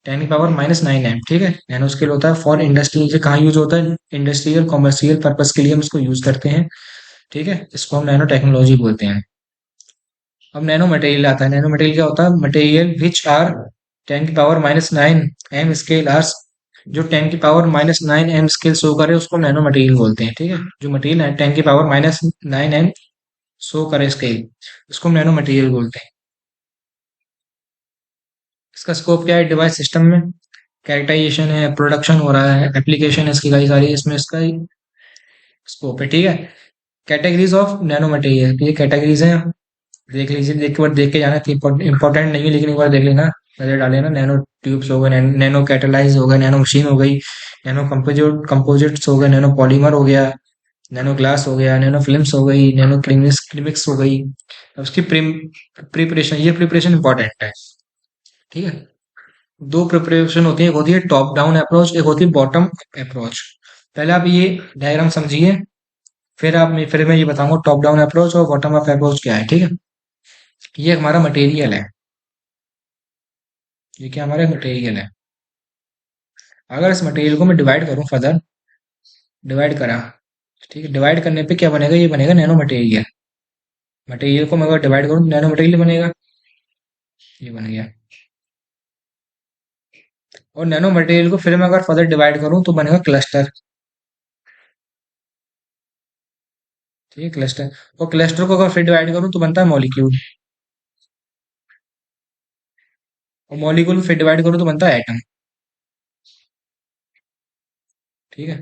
10⁻⁹ ठीक है। नैनो स्केल होता है फॉर इंडस्ट्री, ये कहाँ यूज होता है, इंडस्ट्रियल कॉमर्शियल पर्पस के लिए हम इसको यूज करते हैं, ठीक है। इसको हम नैनो टेक्नोलॉजी बोलते हैं। अब नैनो मटेरियल आता है। नैनो मटेरियल क्या होता है, material which are 10⁻⁹ m scale are, जो 10⁻⁹ एम स्केल शो करे उसको नैनो मटेरियल बोलते हैं, ठीक है। जो मटेरियल 10⁻⁹ एम शो करे स्केल, उसको हम नैनो मटेरियल बोलते हैं। इसका स्कोप क्या है, डिवाइस सिस्टम में कैरेक्टराइजेशन है, प्रोडक्शन हो रहा है, एप्लीकेशन है इसकी कई सारी, इसमें इसका स्कोप है, ठीक है। कैटेगरीज ऑफ नैनो मटेरियल, ये कैटेगरीज हैं, देख लीजिए, देख के जाना, इंपॉर्टेंट नहीं है लेकिन एक बार देख लेना। नजर डाले ना, नैनो ट्यूब्स हो गए, नैनो कैटेलाइज हो गए, नैनो मशीन हो गई, नैनो कंपोजिट्स हो गए, नैनो पॉलीमर हो गया, नैनो ग्लास हो गया, नैनो फिल्म्स हो गई, नैनो क्लिमिक्स हो गई। अब उसकी प्रिपरेशन, ये प्रिपरेशन इंपॉर्टेंट है। ठीक है, दो प्रिपरेशन होती है, एक होती है टॉप डाउन अप्रोच, एक होती है बॉटम अप्रोच। पहले आप ये डायग्राम समझिए, फिर मैं ये बताऊंगा टॉप डाउन अप्रोच और बॉटम अप अप्रोच क्या है। ठीक है, ये हमारा मटेरियल है, ये क्या हमारा मटेरियल है। अगर इस मटेरियल को मैं डिवाइड करूं फर्दर, डिवाइड करा, ठीक है, डिवाइड करने पे क्या बनेगा, ये बनेगा नैनो मटेरियल। मटेरियल को मैं अगर डिवाइड करूं तो नैनो मटेरियल बनेगा, ये बन गया। और नैनो मटेरियल को फिर मैं अगर फर्दर डिवाइड करूं तो बनेगा क्लस्टर। ठीक है, क्लस्टर। और क्लस्टर को अगर फिर डिवाइड करूं तो बनता है मॉलिक्यूल, और मॉलिक्यूल फिर डिवाइड करूं तो बनता है एटम। ठीक है,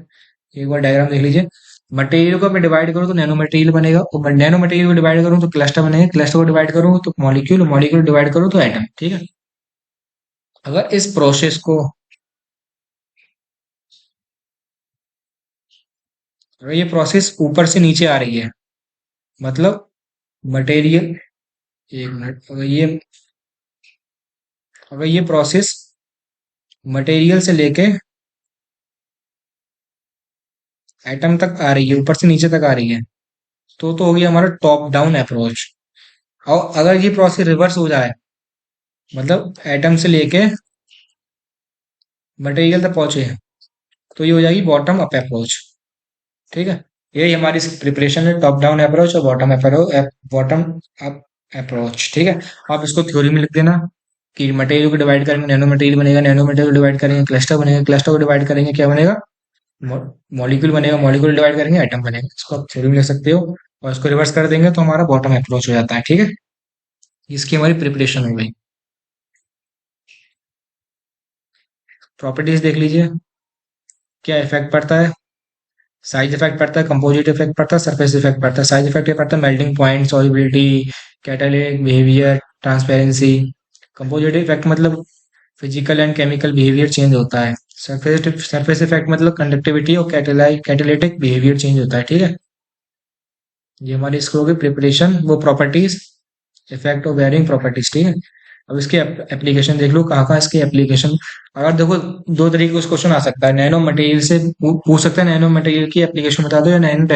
एक बार डायग्राम देख लीजिए। मटेरियल को मैं डिवाइड करूं तो नैनो मटेरियल बनेगा, और नैनो मटेरियल को डिवाइड करूं तो क्लस्टर बनेगा, क्लस्टर को डिवाइड करूं तो मॉलिक्यूल, मॉलिक्यूल डिवाइड करूं तो एटम। ठीक है, अगर इस प्रोसेस को, अगर ये प्रोसेस ऊपर से नीचे आ रही है, मतलब मटेरियल, एक मिनट, अगर ये प्रोसेस मटेरियल से लेके एटम तक आ रही है, ऊपर से नीचे तक आ रही है, तो हो गया हमारा टॉप डाउन अप्रोच। और अगर ये प्रोसेस रिवर्स हो जाए, मतलब एटम से लेके मटेरियल तक पहुंचे, तो ये हो जाएगी बॉटम अप अप्रोच। ठीक है, यही हमारी प्रिपरेशन है, टॉप डाउन अप्रोच और बॉटम अप अप्रोच। ठीक है, आप इसको थ्योरी में लिख देना कि मटेरियल को डिवाइड करेंगे नैनो मटेरियल बनेगा, नैनो मटेरियल को डिवाइड करेंगे क्लस्टर बनेगा, क्लस्टर को डिवाइड करेंगे क्या बनेगा, मॉलिक्यूल बनेगा, मॉलिक्यूल डिवाइड करेंगे एटम बनेगा। इसको आप थ्योरी में लिख सकते हो, और इसको रिवर्स कर देंगे तो हमारा बॉटम अप्रोच हो जाता है। ठीक है, इसकी हमारी प्रिपरेशन हो गई। प्रॉपर्टीज देख लीजिए, क्या इफेक्ट पड़ता है, साइज इफेक्ट पड़ता है, कंपोजिट इफेक्ट पड़ता है, सरफेस इफेक्ट पड़ता है। साइज इफेक्ट ये पड़ता है melting point, solubility, catalytic behaviour, transparency. Composite effect मतलब physical and chemical behaviour change होता है। सरफेस इफेक्ट मतलब कंडक्टिविटी और कैटालिटिक बिहेवियर चेंज होता है। ठीक है, ये हमारी इसको होगी प्रिपरेशन, वो प्रॉपर्टीज, इफेक्ट और वेरिंग प्रॉपर्टीज। ठीक है, अब इसके एप्लीकेशन देख लो, कहाँ कहाँ इसके एप्लीकेशन। अगर देखो, दो तरीके का क्वेश्चन आ सकता है, नैनो मटेरियल से पूछ सकता है नैनो मटेरियल की एप्लीकेशन बता दो, या नैनो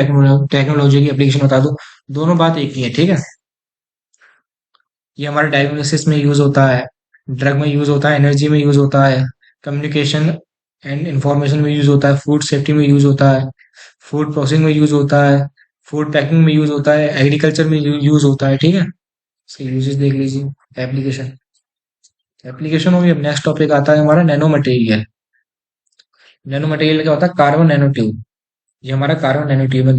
टेक्नोलॉजी की एप्लीकेशन बता दो, दोनों बात एक ही है। ठीक है, ये हमारे डायग्नोसिस में यूज होता है, ड्रग में यूज होता है, एनर्जी में यूज होता है, कम्युनिकेशन एंड इंफॉर्मेशन में यूज होता है, फूड सेफ्टी में यूज होता है, फूड प्रोसेसिंग में यूज होता है, फूड पैकिंग में यूज होता है, एग्रीकल्चर में यूज होता है। ठीक है, इसके यूजेस देख लीजिए। एप्लीकेशन, एप्लीकेशन में अब नेक्स्ट टॉपिक आता है हमारा नैनो मटेरियल। नैनो मटेरियल क्या होता है, कार्बन नैनो ट्यूब। ये हमारा कार्बन नैनो ट्यूब है।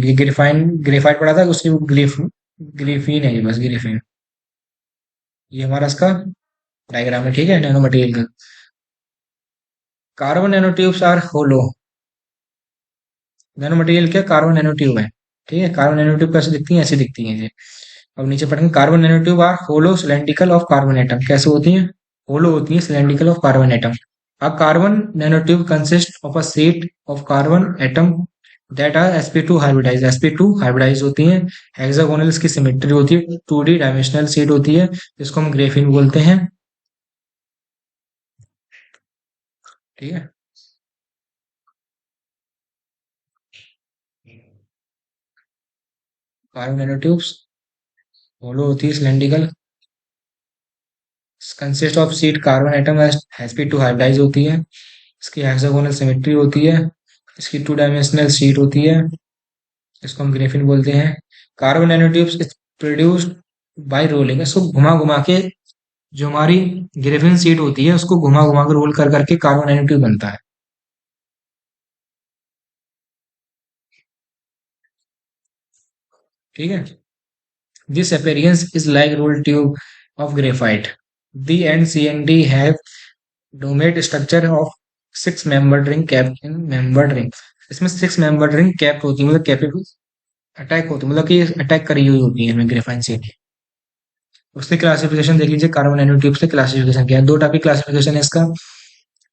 ग्रेफाइट पड़ा था, उसकी ग्रीफीन है, ये बस ग्रीफीन। ये हमारा इसका डायग्राम है। ठीक है, नैनो मटेरियल का। Carbon nano tubes are hollow. Nano material क्या, कार्बन नैनो ट्यूब है। ठीक है, कार्बन नैनो ट्यूब कैसे दिखती है, ऐसी दिखती है ये। अब नीचे पढ़ेंगे, carbon nano tube are hollow cylindrical of carbon atom. कैसे होती है, होलो होती है, cylindrical of carbon atom. A carbon nanotube consists of a sheet of carbon atom that are sp2 hybridized। sp2 hybridized होती हैं, हेक्सागोनल इसकी symmetry होती है, 2D डायमेंशनल शीट होती है, इसको हम ग्रेफीन बोलते हैं। ठीक है, कार्बन नैनोट्यूब्स होलो होती है, cylindrical, consist of sheet carbon atom, sp2 hybridize होती है, इसकी हेक्सागोनल सिमेट्री होती है, इसकी 2 डायमेंशनल शीट होती है, इसको हम ग्रेफिन बोलते हैं। Carbon nanotubes produced by rolling, इसको घुमा घुमा के, जो हमारी ग्रेफिन शीट होती है उसको घुमा घुमा के रोल कर करके कार्बन नैनोट्यूब बनता है। ठीक है, this appearance is like roll tube of graphite. The and CND have Dummit structure of six membered ring cap in membered ring. इसमें सिक्स मेंबर्ड रिंग कैप होती है, मतलब कैपेबल अटैक होती है, मतलब कि अटैक करी हुई होती है इनमें ग्रेफाइन शीट। उसकी क्लासिफिकेशन देख लीजिए, कार्बन नैनो ट्यूब से क्लासिफिकेशन क्या है। दो टाइप की क्लासिफिकेशन है इसका।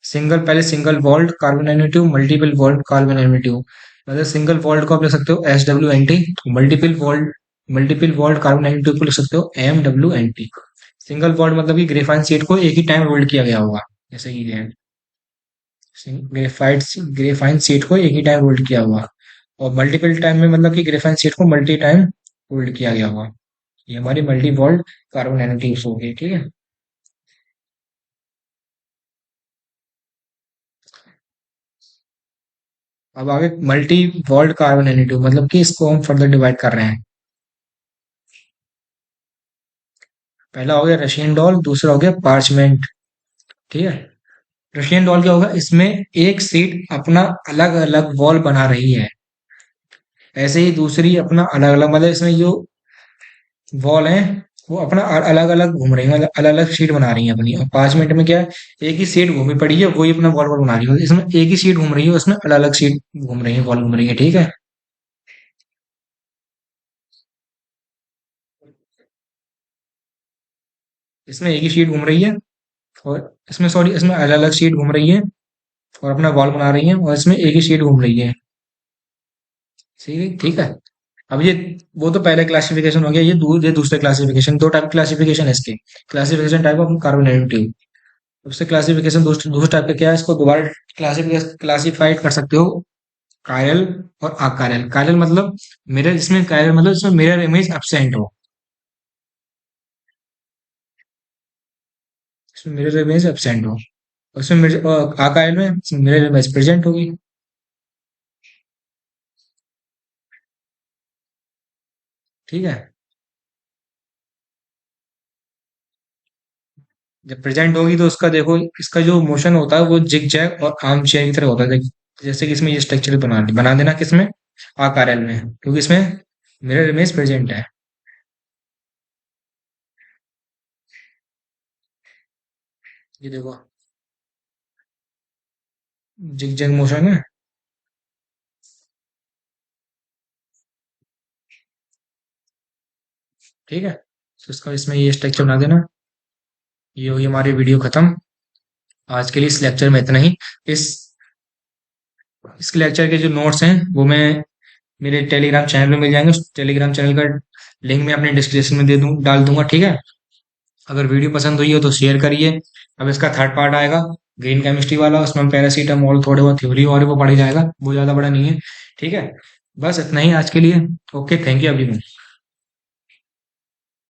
सिंगल, पहले single walled carbon nano tube, multiple walled carbon nano tube. मतलब सिंगल वॉल्ड को आप लिख सकते हो SWNT, multiple walled carbon nano tube को लिख सकते हो MWNT। सिंगल वॉल्ड मतलब कि ग्रेफाइन शीट को एक ही टाइम रोल्ड किया गया होगा, जैसे कि ये ग्रेफाइट ग्रेफाइन शीट को एक ही टाइम रोल्ड किया हुआ। और मल्टीपल टाइम में मतलब कि ग्रेफाइन शीट को मल्टी टाइम रोल्ड किया गया होगा। ये हमारी multi walled carbon nano tubes हो गई, ठीक है। अब आगे multi walled carbon nano tube, मतलब कि इसको हम फर्दर डिवाइड कर रहे हैं। पहला हो गया रशियन डॉल, दूसरा हो गया पार्चमेंट, ठीक है। रशियन डॉल क्या होगा, इसमें एक सीट अपना अलग अलग वॉल बना रही है, ऐसे ही दूसरी अपना अलग अलग, मतलब इसमें जो वॉल है वो अपना अलग अलग घूम रही है, मतलब अलग अलग शीट बना रही है अपनी। और 5 मिनट में क्या है, एक ही सीट घूमी पड़ी है, वही अपना वॉल वॉल बना रही है। इसमें एक ही सीट घूम रही है, उसमें अलग अलग सीट घूम रही है, वॉल घूम रही है, ठीक है। इसमें एक ही सीट घूम रही है, और इसमें सॉरी, इसमें अलग अलग सीट घूम रही है और अपना वॉल बना रही है, और इसमें एक ही सीट घूम रही है, ठीक है, ठीक है। अब ये, वो तो पहले क्लासिफिकेशन हो गया, ये दूसरे क्लासिफिकेशन। दो टाइप क्लासिफिकेशन है इसके। Classification type of कार्बोनेटिव। उससे क्लासिफिकेशन दूसरे दूसरे टाइप का क्या है, इसको दोबारा क्लासिफाइड कर सकते हो, कायरल और अकायरल। कायरल मतलब मिरर, इसमें कायरल मतलब इसमें मिरर इमेज एब्सेंट हो, इसमें मिरर इमेज एब्सेंट हो। उसमें अकायरल में मिरर इमेज प्रेजेंट होगी, ठीक है। जब प्रेजेंट होगी तो उसका देखो, इसका जो मोशन होता है वो जिग जैग और आर्म चेयर की तरह होता है। जैसे कि इसमें ये स्ट्रक्चर बना देना किसमें, आकार एल में, क्योंकि इसमें मिरर इमेज प्रेजेंट है। ये देखो, जिग जैग मोशन है, ठीक है। तो इसका इसमें ये स्ट्रक्चर बना देना। ये होगी हमारी वीडियो खत्म। आज के लिए इस लेक्चर में इतना ही। इस इस लेक्चर के जो नोट्स हैं वो मैं मेरे टेलीग्राम चैनल में मिल जाएंगे। उस टेलीग्राम चैनल का लिंक मैं अपने डिस्क्रिप्शन में डाल दूंगा, ठीक है। अगर वीडियो पसंद हुई हो तो शेयर करिए। अब इसका थर्ड पार्ट आएगा, ग्रीन केमिस्ट्री वाला, उसमें हम पैरासीटामोल, थोड़े बहुत थ्योरी और वो पढ़ जाएगा, वो ज्यादा बड़ा नहीं है, ठीक है। बस इतना ही आज के लिए। Okay, thank you everyone.